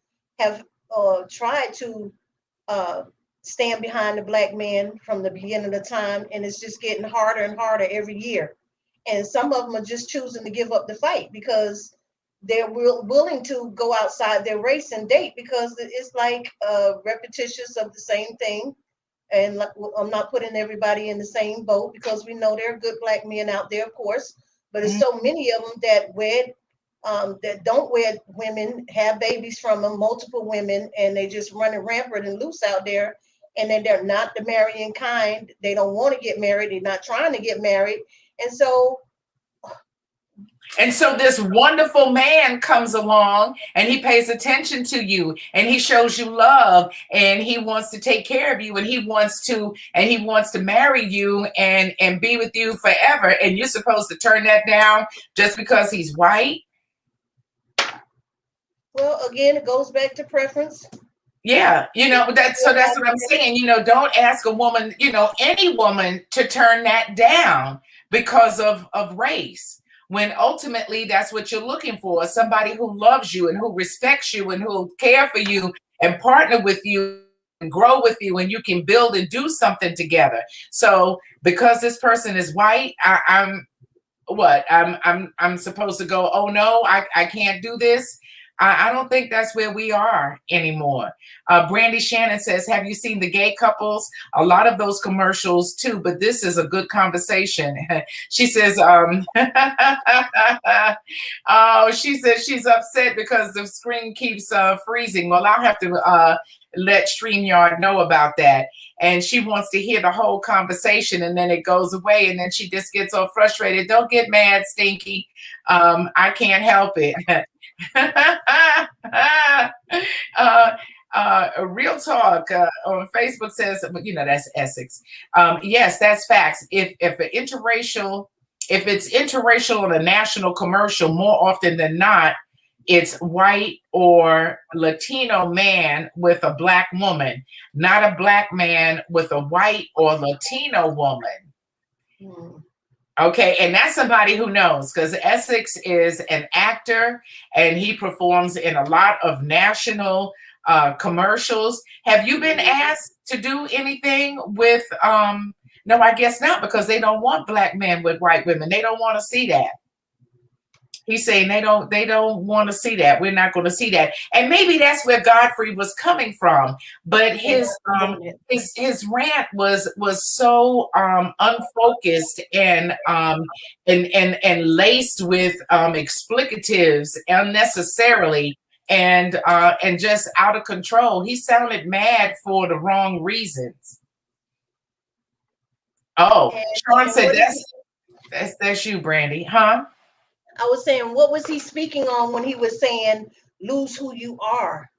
stand behind the Black man from the beginning of time. And it's just getting harder and harder every year. And some of them are just choosing to give up the fight because they're willing to go outside their race and date because it's like repetitious of the same thing. And I'm not putting everybody in the same boat because we know there are good Black men out there, of course, but there's so many of them that don't wed women, have babies from them, multiple women, and they just running rampant and loose out there. And then they're not the marrying kind. They don't want to get married. They're not trying to get married. And so this wonderful man comes along and he pays attention to you and he shows you love and he wants to take care of you and he wants to marry you and be with you forever. And you're supposed to turn that down just because he's white. Well, again, it goes back to preference. Yeah, that's what I'm saying. Don't ask a woman, any woman to turn that down because of race. When ultimately that's what you're looking for, somebody who loves you and who respects you and who will care for you and partner with you and grow with you and you can build and do something together. So because this person is white, I'm supposed to go, oh no, I can't do this. I don't think that's where we are anymore. Brandy Shannon says, have you seen the gay couples? A lot of those commercials too, but this is a good conversation. She says, she says she's upset because the screen keeps freezing. Well, I'll have to let StreamYard know about that. And she wants to hear the whole conversation and then it goes away and then she just gets all frustrated. Don't get mad, Stinky. I can't help it. Real Talk on Facebook says, that's Essex. Yes, that's facts. If it's interracial in a national commercial, more often than not, it's white or Latino man with a Black woman, not a Black man with a white or Latino woman. Okay, and that's somebody who knows because Essex is an actor and he performs in a lot of national commercials. Have you been asked to do anything with, no, I guess not because they don't want Black men with white women. They don't want to see that. He's saying they don't want to see that. We're not going to see that. And maybe that's where Godfrey was coming from. But his rant was so unfocused and laced with explicatives unnecessarily and just out of control. He sounded mad for the wrong reasons. Oh, Sean said that's you, Brandy, huh? I was saying, what was he speaking on when he was saying, lose who you are?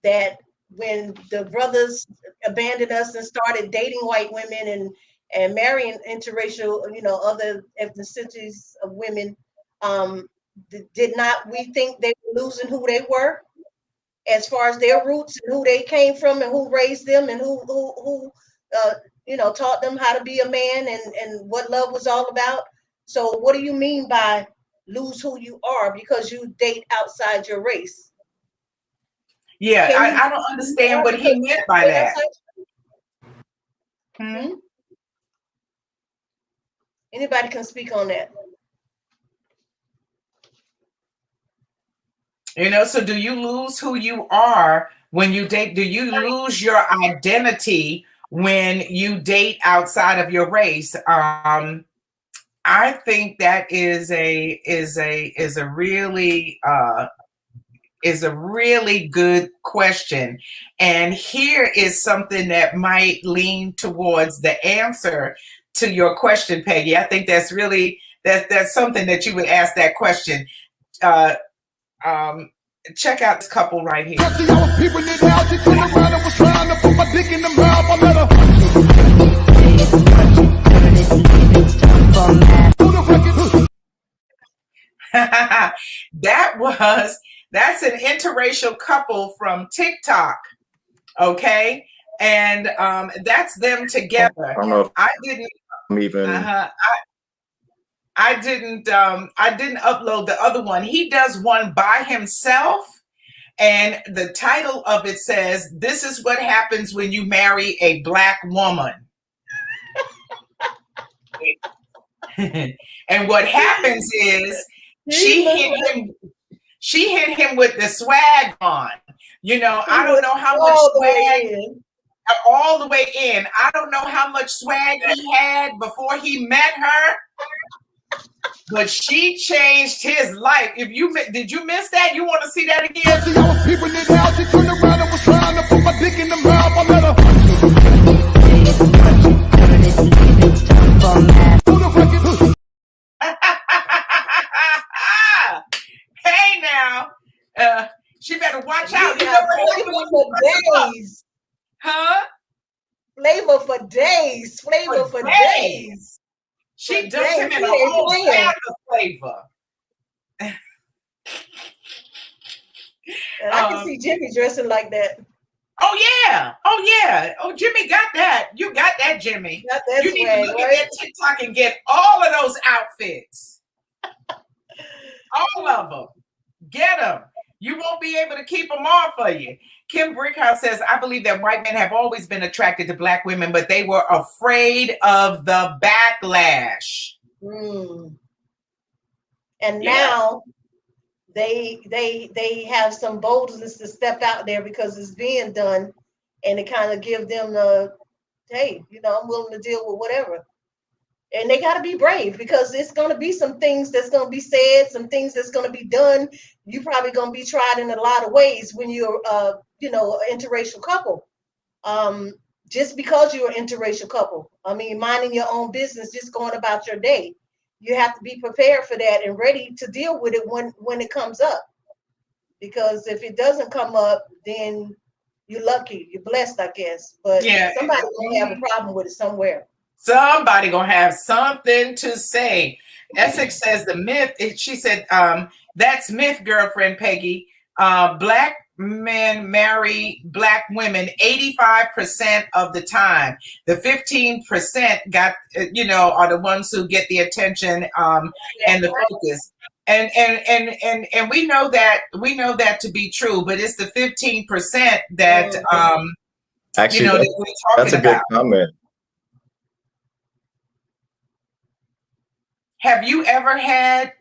That when the brothers abandoned us and started dating white women and marrying interracial, other ethnicities of women, did not we think they were losing who they were as far as their roots and who they came from and who raised them and who taught them how to be a man and what love was all about. So what do you mean by lose who you are because you date outside your race? Yeah, I don't understand what he meant by that. Hmm? Anybody can speak on that. So do you lose who you are when you date? Do you lose your identity when you date outside of your race? I think that is a really good question. And here is something that might lean towards the answer to your question, Peggy. I think that's something that you would ask that question. Check out this couple right here. That's an interracial couple from TikTok. Okay. And that's them together. I don't know if I didn't even I didn't upload the other one. He does one by himself, and the title of it says, "This is what happens when you marry a Black woman." And what happens is she hit him with the swag on. I don't know how much swag all the way in. I don't know how much swag he had before he met her. But she changed his life. Did you miss that? You want to see that again? Hey now, she better watch out. Flavor for days. Huh? Flavor for days. Flavor for days. She dumped him in a whole bag of flavor. And I can see Jimmy dressing like that. Oh yeah. Oh, Jimmy got that. You got that, Jimmy. Got that you need to look at that TikTok and get all of those outfits. All of them. Get them. You won't be able to keep them all for you. Kim Brickhouse says, I believe that white men have always been attracted to Black women, but they were afraid of the backlash. And now they have some boldness to step out there because it's being done, and it kind of give them the, hey, I'm willing to deal with whatever. And they got to be brave because it's going to be some things that's going to be said, some things that's going to be done. You probably going to be tried in a lot of ways when you're, an interracial couple. Just because you're an interracial couple, minding your own business, just going about your day. You have to be prepared for that and ready to deal with it when it comes up. Because if it doesn't come up, then you're lucky, you're blessed, I guess. But somebody's going to have a problem with it somewhere. Somebody gonna have something to say. Essex says the myth. She said, "That's myth, girlfriend Peggy. Black men marry Black women 85% of the time. The 15% got, are the ones who get the attention and the focus. And we know that to be true. But it's the 15% that actually that we're talking that's a good about. comment. Have you ever had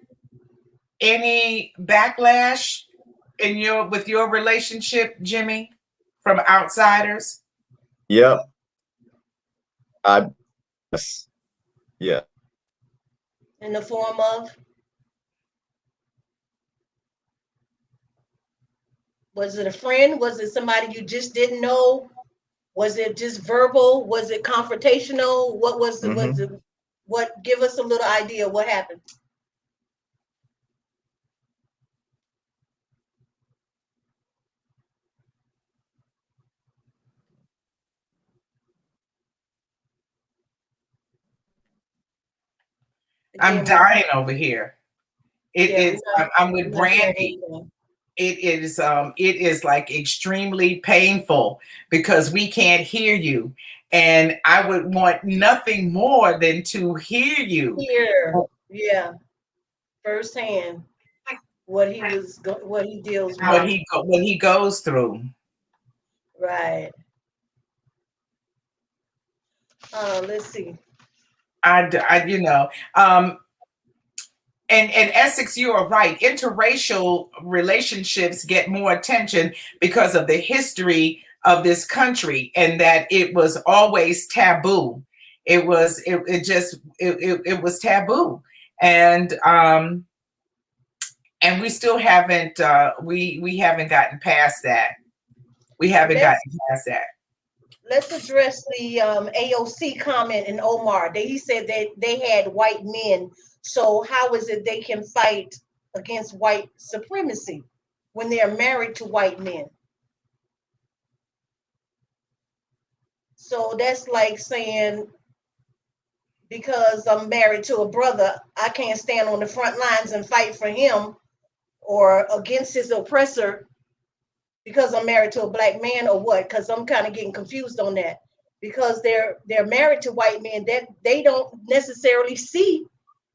any backlash with your relationship, Jimmy, from outsiders? Yep. Yeah. In the form of? Was it a friend? Was it somebody you just didn't know? Was it just verbal? Was it confrontational? What was the give us a little idea what happened? I'm dying over here. I'm with Brandy. It is like extremely painful because we can't hear you. And I would want nothing more than to hear you. Here, yeah, firsthand what he deals with. What he goes through. Right. Let's see. And Essex, you are right. Interracial relationships get more attention because of the history of this country, and that it was always taboo. It was taboo, and we still haven't we haven't gotten past that. Let's address the AOC comment in Omar. He said that they had white men. So how is it they can fight against white supremacy when they are married to white men? So that's like saying, because I'm married to a brother, I can't stand on the front lines and fight for him or against his oppressor because I'm married to a black man, or what? Because I'm kind of getting confused on that. Because they're married to white men, that they don't necessarily see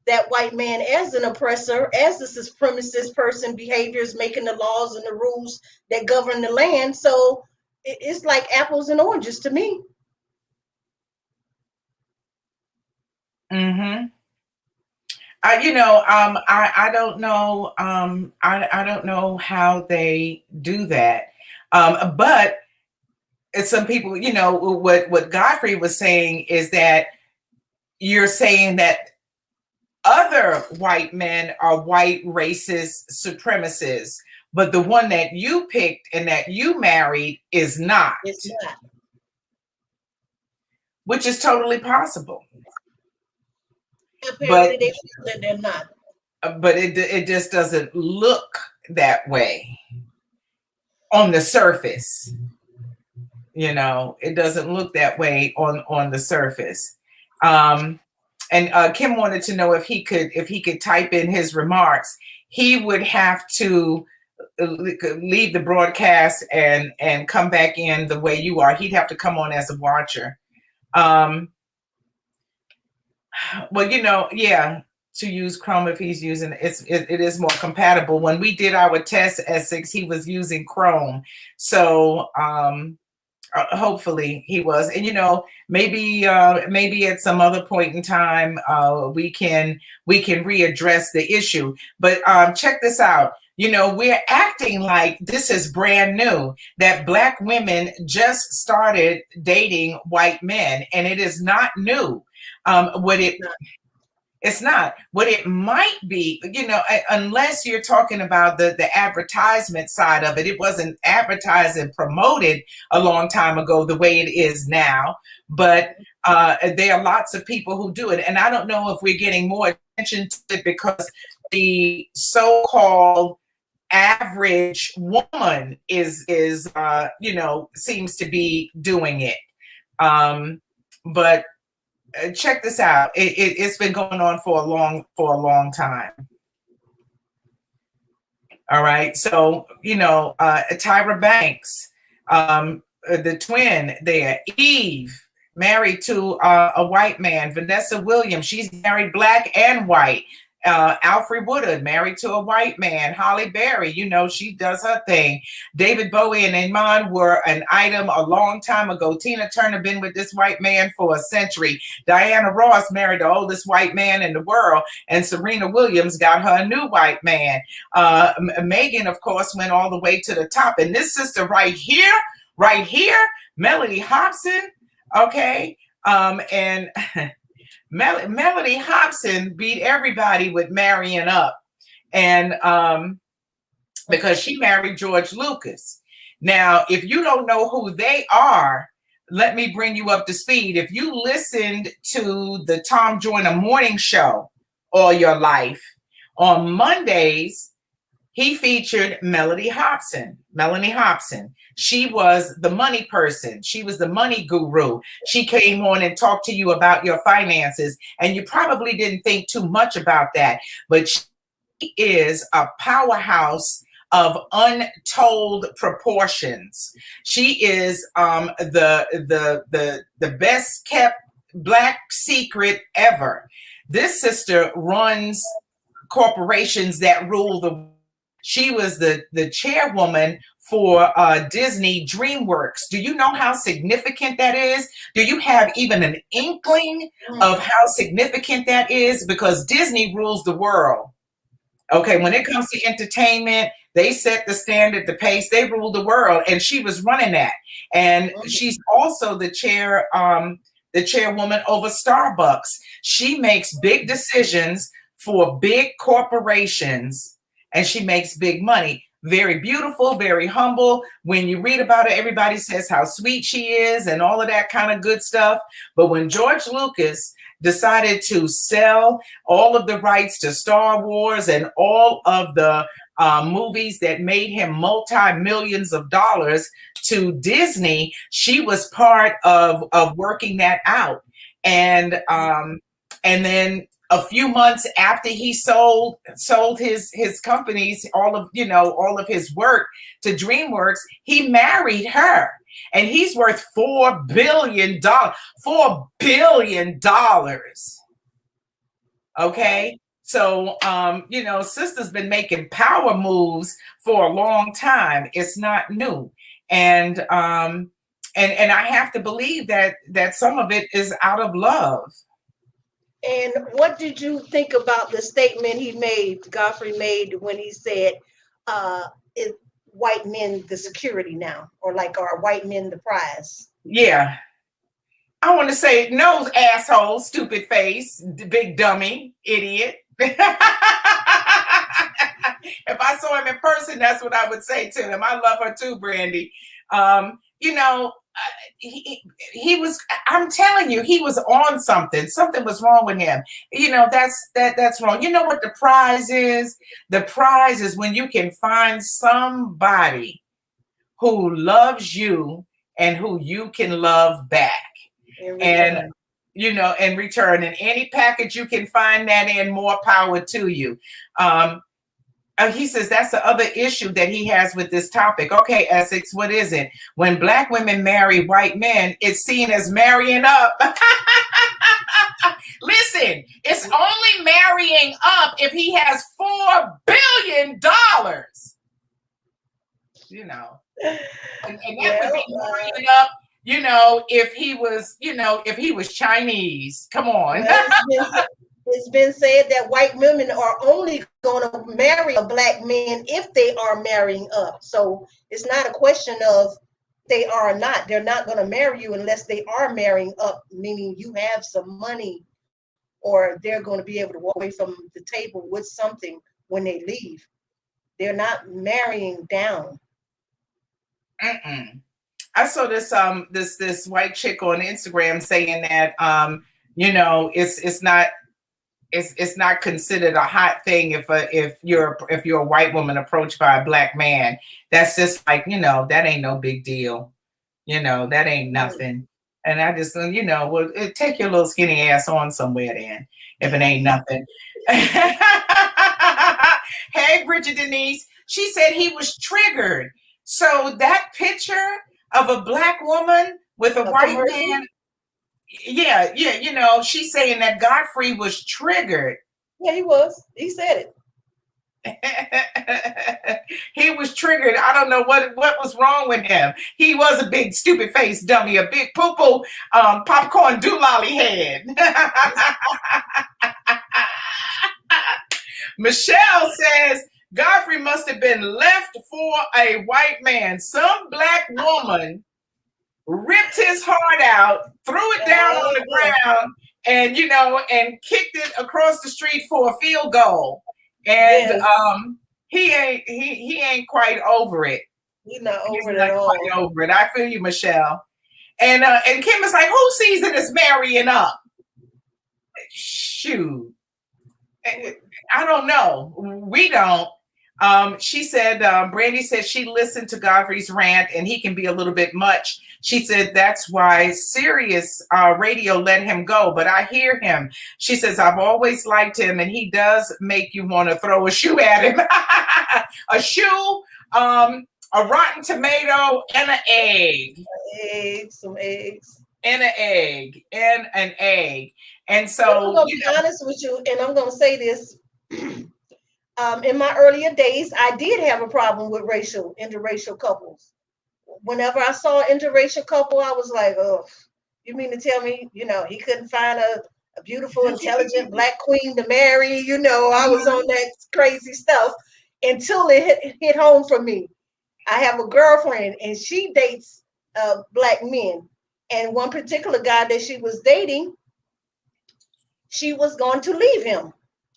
that white man as an oppressor, as a supremacist person, behaviors, making the laws and the rules that govern the land. So it's like apples and oranges to me. Mm-hmm. I don't know. I don't know how they do that. But some people, what Godfrey was saying is that you're saying that other white men are white racist supremacists, but the one that you picked and that you married is not. It's not. Which is totally possible. Apparently they feel that they're not. But it just doesn't look that way on the surface. It doesn't look that way on the surface. And Kim wanted to know if he could type in his remarks. He would have to leave the broadcast and come back in the way you are. He'd have to come on as a watcher. Well, to use Chrome if he's using it is more compatible. When we did our test Essex, he was using Chrome, so hopefully he was. And maybe at some other point in time we can readdress the issue. But check this out. We're acting like this is brand new, that Black women just started dating white men, and it is not new. It's not. What it might be, unless you're talking about the advertisement side of it. It wasn't advertised and promoted a long time ago the way it is now. But there are lots of people who do it. And I don't know if we're getting more attention to it because the so-called average woman is seems to be doing it. But check this out. It's been going on for a long time. All right. So, Tyra Banks, the twin there, Eve, married to a white man. Vanessa Williams, she's married Black and white. Alfred Woodard, married to a white man. Holly Berry, she does her thing. David Bowie and Iman were an item a long time ago. Tina Turner been with this white man for a century. Diana Ross married the oldest white man in the world, and Serena Williams got her a new white man. Megan, of course, went all the way to the top. And this sister right here, Melody Hobson, okay, and Melody Hobson beat everybody with marrying up, and because she married George Lucas. Now, if you don't know who they are, let me bring you up to speed. If you listened to the Tom Joyner morning show all your life, on Mondays, he featured Melanie Hobson. She was the money person. She was the money guru. She came on and talked to you about your finances, and you probably didn't think too much about that. But she is a powerhouse of untold proportions. She is the best kept Black secret ever. This sister runs corporations that rule the world. She was the chairwoman for Disney DreamWorks. Do you know how significant that is? Do you have even an inkling of how significant that is? Because Disney rules the world. Okay, when it comes to entertainment, they set the standard, the pace, they rule the world, and she was running that. And she's also the chairwoman over Starbucks. She makes big decisions for big corporations, and she makes big money. Very beautiful, very humble. When you read about her, everybody says how sweet she is and all of that kind of good stuff. But when George Lucas decided to sell all of the rights to Star Wars and all of the movies that made him multi-millions of dollars to Disney, she was part of working that out. And then a few months after he sold his companies, all of his work to DreamWorks, he married her. And he's worth $4 billion. $4 billion. Okay. So, sister's been making power moves for a long time. It's not new. And I have to believe that some of it is out of love. And what did you think about the statement Godfrey made when he said, white men the security now, or like, are white men the prize? Yeah. I want to say, no, asshole, stupid face, big dummy, idiot. If I saw him in person, that's what I would say to him. I love her too, Brandy. He was, I'm telling you, he was on something. Something was wrong with him. That's wrong. You know what the prize is? The prize is when you can find somebody who loves you and who you can love back. In return, in any package you can find that in, more power to you. He says that's the other issue that he has with this topic. Okay, Essex, what is it? When Black women marry white men, it's seen as marrying up. Listen, it's only marrying up if he has $4 billion. And that would be marrying up. If he was Chinese. Come on. It's been said that white women are only going to marry a Black man if they are marrying up. So it's not a question of they are or not. They're not going to marry you unless they are marrying up, meaning you have some money, or they're going to be able to walk away from the table with something when they leave. They're not marrying down. I saw this this white chick on Instagram saying that it's not considered a hot thing if you're a white woman approached by a Black man. That's just like, that ain't no big deal. That ain't nothing. And I just, well, take your little skinny ass on somewhere then, if it ain't nothing. Hey, Bridget Denise, she said he was triggered. So that picture of a Black woman with a white man, yeah, she's saying that Godfrey was triggered. Yeah, he was. He said it. He was triggered. I don't know what was wrong with him. He was a big stupid face dummy, a big poo-poo popcorn doolally head. Michelle says Godfrey must have been left for a white man. Some Black woman ripped his heart out, threw it down on the ground, and kicked it across the street for a field goal. And he ain't quite over it. He's not over it at all. Quite over it. I feel you, Michelle. And Kim is like, who sees it as marrying up? Shoot. I don't know. We don't. She said, Brandy said she listened to Godfrey's rant and he can be a little bit much. She said that's why Sirius radio let him go, but I hear him. She says, I've always liked him and he does make you want to throw a shoe at him. A shoe, a rotten tomato, and an egg. Some eggs. And an egg. And an egg. And so, I'm going to be honest with you, and I'm going to say this. In my earlier days, I did have a problem with interracial couples. Whenever I saw an interracial couple, I was like, oh, you mean to tell me, he couldn't find a beautiful, intelligent black queen to marry? I was on that crazy stuff until it hit home for me. I have a girlfriend and she dates black men. And one particular guy that she was dating, she was going to leave him.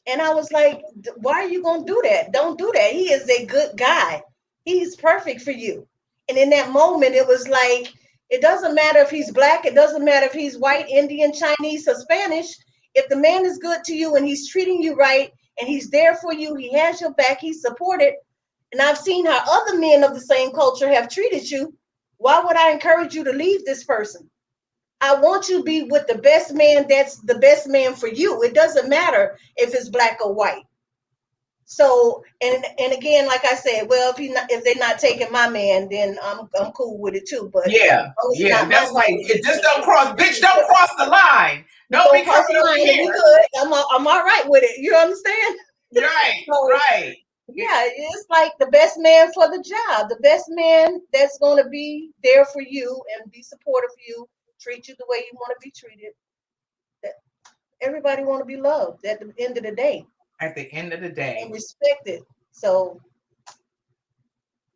And I was like, why are you going to do that? Don't do that. He is a good guy. He's perfect for you. And in that moment, it was like, it doesn't matter if he's black. It doesn't matter if he's white, Indian, Chinese, or Spanish. If the man is good to you and he's treating you right and he's there for you, he has your back, he's supported. And I've seen how other men of the same culture have treated you. Why would I encourage you to leave this person? I want you to be with the best man that's the best man for you. It doesn't matter if it's black or white. So, and again, like I said, well, if they're not taking my man, then I'm cool with it too. But that's like it just don't cross, bitch. Don't cross the line. Don't be coming over here. Good. I'm all right with it. You understand? Right, so, right. Yeah, it's like the best man for the job, the best man that's going to be there for you and be supportive of you, treat you the way you want to be treated. Everybody want to be loved at the end of the day. At the end of the day. And respected. So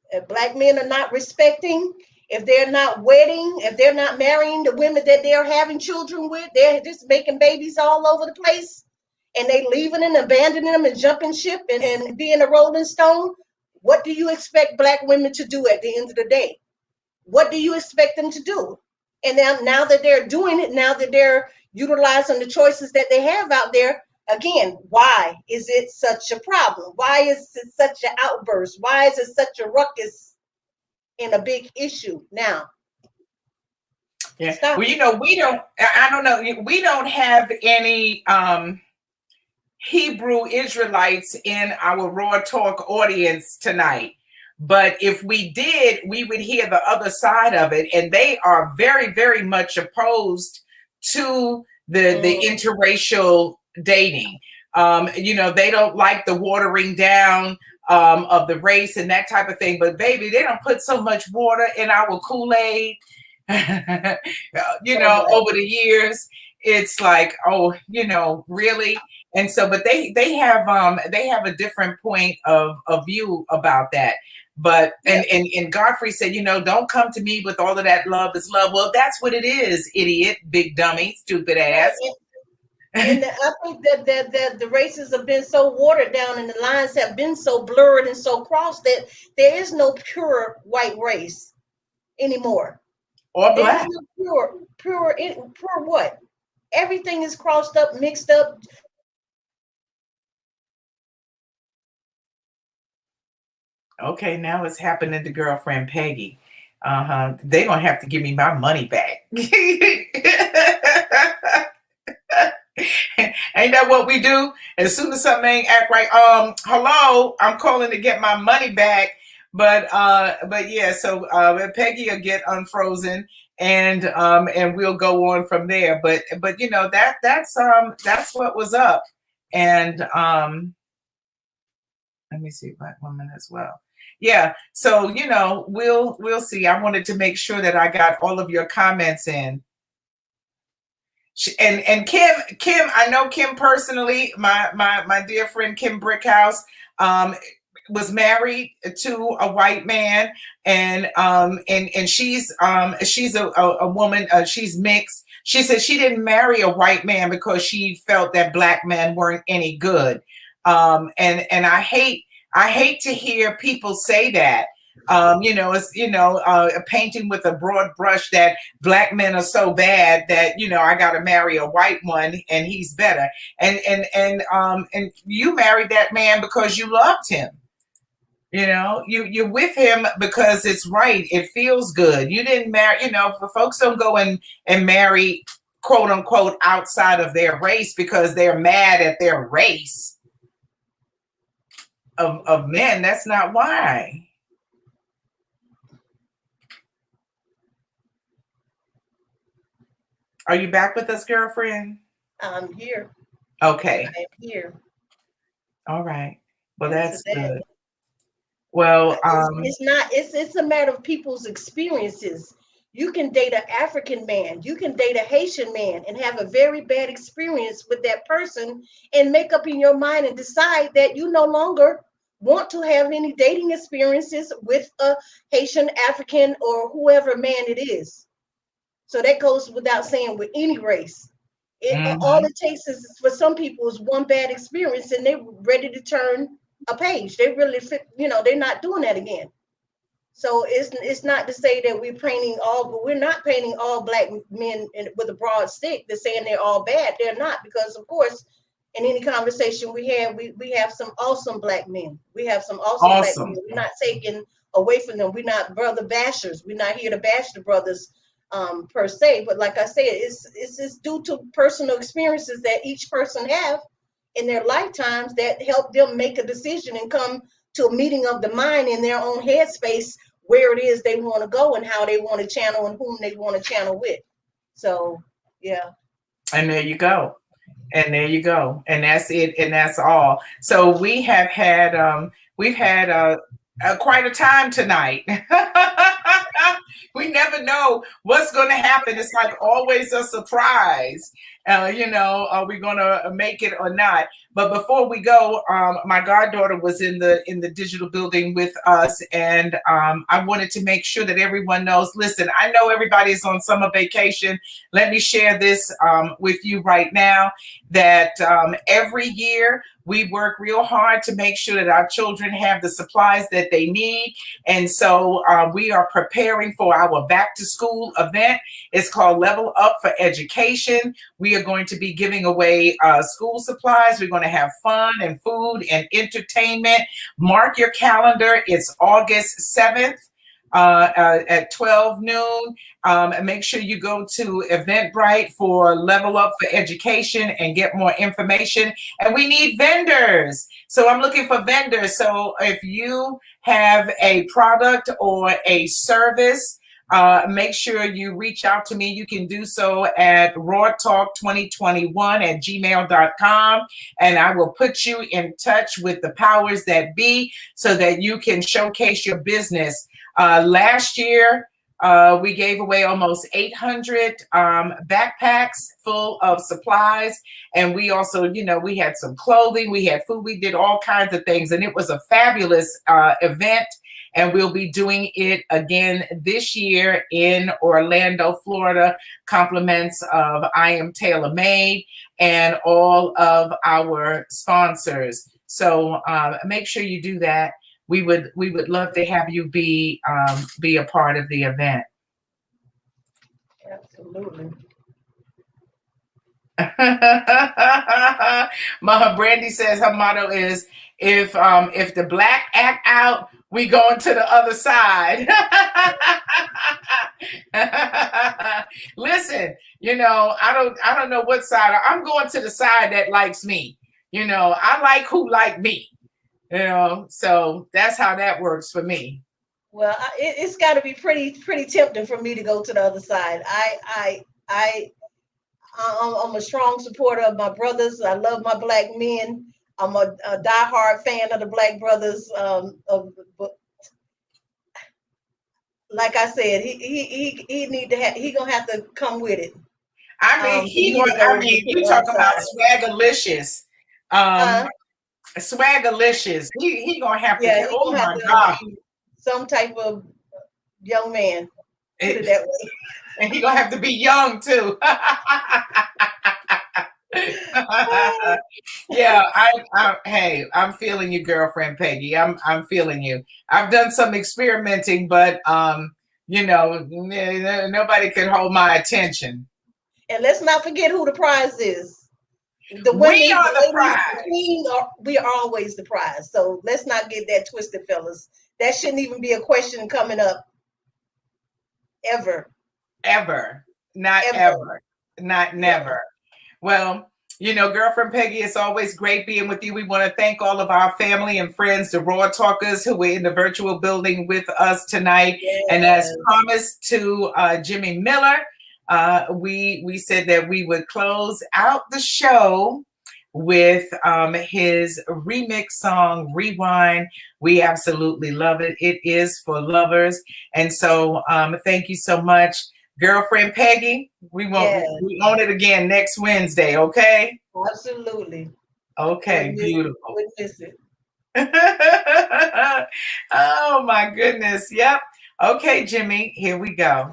if black men are not respecting, if they're not wedding, if they're not marrying the women that they're having children with, they're just making babies all over the place, and they leaving and abandoning them and jumping ship and being a rolling stone. What do you expect black women to do at the end of the day? What do you expect them to do? And now that they're doing it, now that they're utilizing the choices that they have out there, again, why is it such a problem? Why is it such an outburst? Why is it such a ruckus and a big issue now? Yeah. Stop. Well, we don't have any Hebrew Israelites in our Raw Talk audience tonight. But if we did, we would hear the other side of it. And they are very, very much opposed to the interracial dating. They don't like the watering down of the race and that type of thing. But baby, they don't put so much water in our Kool-Aid, over the years. It's like, oh, really? And so, but they have a different point of view about that. But and Godfrey said, don't come to me with all of that love is love. Well, that's what it is, idiot, big dummy, stupid ass. And I think that the races have been so watered down and the lines have been so blurred and so crossed that there is no pure white race anymore. Or black. No pure what? Everything is crossed up, mixed up. Okay, now it's happening to girlfriend Peggy. They're gonna have to give me my money back. Ain't that what we do? As soon as something ain't act right, hello, I'm calling to get my money back. But yeah, so Peggy will get unfrozen and we'll go on from there. But that's what was up. And let me see, Black woman as well. Yeah, so we'll see. I wanted to make sure that I got all of your comments in. And Kim, I know Kim personally. My dear friend Kim Brickhouse was married to a white man, and she's a woman. She's mixed. She said she didn't marry a white man because she felt that black men weren't any good. And I hate to hear people say that. It's painting with a broad brush that black men are so bad that I got to marry a white one and he's better. And you married that man because you loved him. You know, you're with him because it's right. It feels good. You didn't marry, you know, for folks don't go and marry, quote unquote, outside of their race because they're mad at their race of men. That's not why. Are you back with us, girlfriend? I'm here. Okay. I'm here. All right. Well, And that's today, good. Well, it's a matter of people's experiences. You can date an African man, you can date a Haitian man and have a very bad experience with that person and make up in your mind and decide that you no longer want to have any dating experiences with a Haitian, African, or whoever man it is. So that goes without saying with any race. All it takes is for some people is one bad experience and they're ready to turn a page. They really fit, they're not doing that again. So it's not to say that but we're not painting all black men with a broad stick. They're saying they're all bad. They're not, because of course, in any conversation we have, we have some awesome black men. We have some awesome black men. We're not taking away from them. We're not brother bashers. We're not here to bash the brothers per se. But like I said, it's due to personal experiences that each person have in their lifetimes that help them make a decision and come to a meeting of the mind in their own headspace where it is they want to go and how they want to channel and whom they want to channel with. So, yeah. And there you go. And there you go. And that's it. And that's all. So we have had, we've had quite a time tonight. We never know what's going to happen. It's like always a surprise. Are we going to make it or not? But before we go, my goddaughter was in the digital building with us, and I wanted to make sure that everyone knows. Listen, I know everybody's on summer vacation. Let me share this with you right now, that every year we work real hard to make sure that our children have the supplies that they need. And so we are preparing for our back to school event. It's called Level Up for Education. We are going to be giving away school supplies. We're going to have fun and food and entertainment. Mark your calendar. It's August 7th. At 12 noon. And make sure you go to Eventbrite for Level Up for Education and get more information. And we need vendors. So I'm looking for vendors. So if you have a product or a service, make sure you reach out to me. You can do so at rawtalk2021@gmail.com, and I will put you in touch with the powers that be so that you can showcase your business. Last year, we gave away almost 800 backpacks full of supplies. And we also, we had some clothing, we had food, we did all kinds of things. And it was a fabulous event. And we'll be doing it again this year in Orlando, Florida. Compliments of I Am Tailor Made and all of our sponsors. So make sure you do that. We would love to have you be a part of the event. Absolutely. Brandy says her motto is if the black act out, we going to the other side. Listen, I don't know what side. I'm going to the side that likes me. I like who like me. So that's how that works for me. Well, it's got to be pretty tempting for me to go to the other side. I'm a strong supporter of my brothers. I love my black men. I'm a diehard fan of the black brothers. Like I said, he need to have. He gonna have to come with it. You talk about swagalicious. Swagalicious. He gonna have to. Yeah, oh my God! Some type of young man. Put it that way. And he gonna have to be young too. Yeah, hey, I'm feeling you, girlfriend Peggy. I'm feeling you. I've done some experimenting, but nobody can hold my attention. And let's not forget who the prize is. The women, we are the prize. We are always the prize. So let's not get that twisted, fellas. That shouldn't even be a question coming up. Ever. Not ever. Not never. Well, you know, girlfriend Peggy, it's always great being with you. We want to thank all of our family and friends, the Raw Talkers who were in the virtual building with us tonight. Yes. And as promised to Jimmy Miller, we said that we would close out the show with his remix song, Rewind. We absolutely love it. It is for lovers. And so thank you so much. Girlfriend Peggy, we own it again next Wednesday, okay? Absolutely. Okay, beautiful. Wouldn't miss it. Oh my goodness. Yep. Okay, Jimmy, here we go.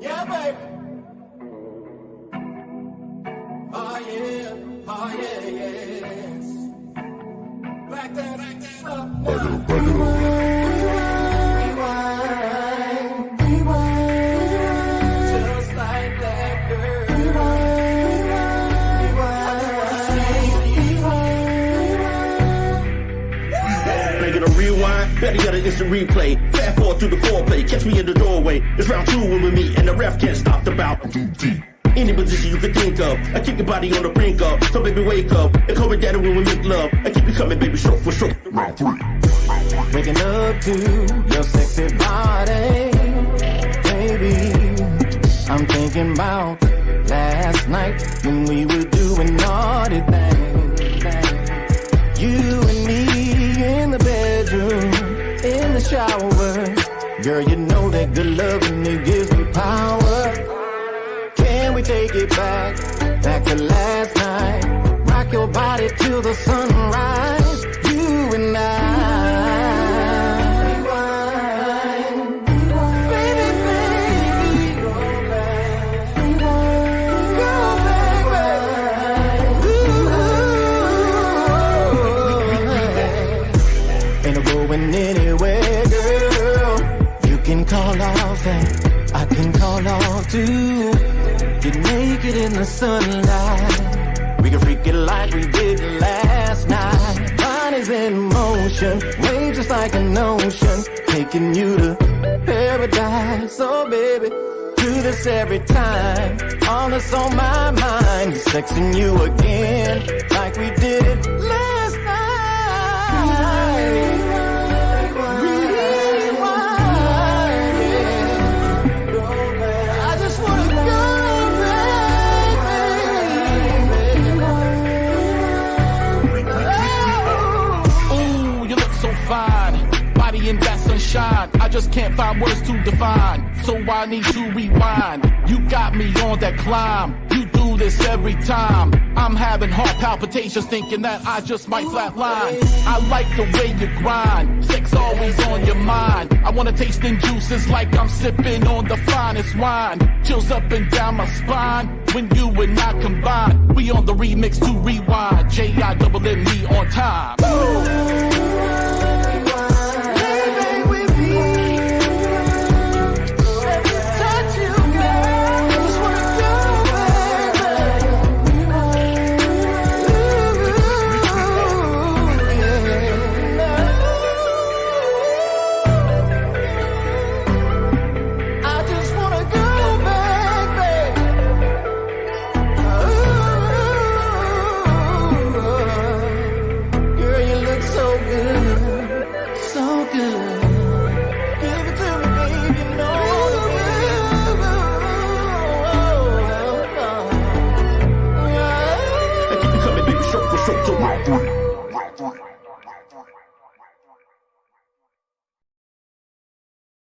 Yeah, baby. Oh yeah, yes. Back that up. Rewind. Just like that, girl. Making a rewind, better get an instant replay. Fast forward through the foreplay, catch me in the doorway. It's round 2 when we meet, and the ref can't stop the bout. Any position you could think of, I keep your body on the brink of. So baby, wake up and call me daddy when we make love. I keep you coming, baby, stroke for stroke. Round 3. Waking up to your sexy body, baby. I'm thinking about last night when we were doing naughty things. You and me in the bedroom, in the shower. Girl, you know that good loving it gives me power. Can we take it back to last night? Rock your body till the sunrise. You and I. Anywhere, girl, you can call off and I can call off too. Get naked in the sunlight, we can freak it like we did last night. Body's in motion, waves just like an ocean, taking you to paradise. Oh baby, do this every time, all that's on my mind is sexing you again, like we did last night. Body in that sunshine, I just can't find words to define, so I need to rewind. You got me on that climb, you do this every time. I'm having heart palpitations thinking that I just might flatline. I like the way you grind, sex always on your mind. I wanna taste in juices like I'm sipping on the finest wine. Chills up and down my spine when you and I combine. We on the remix to rewind, J-I-double-N-E on time.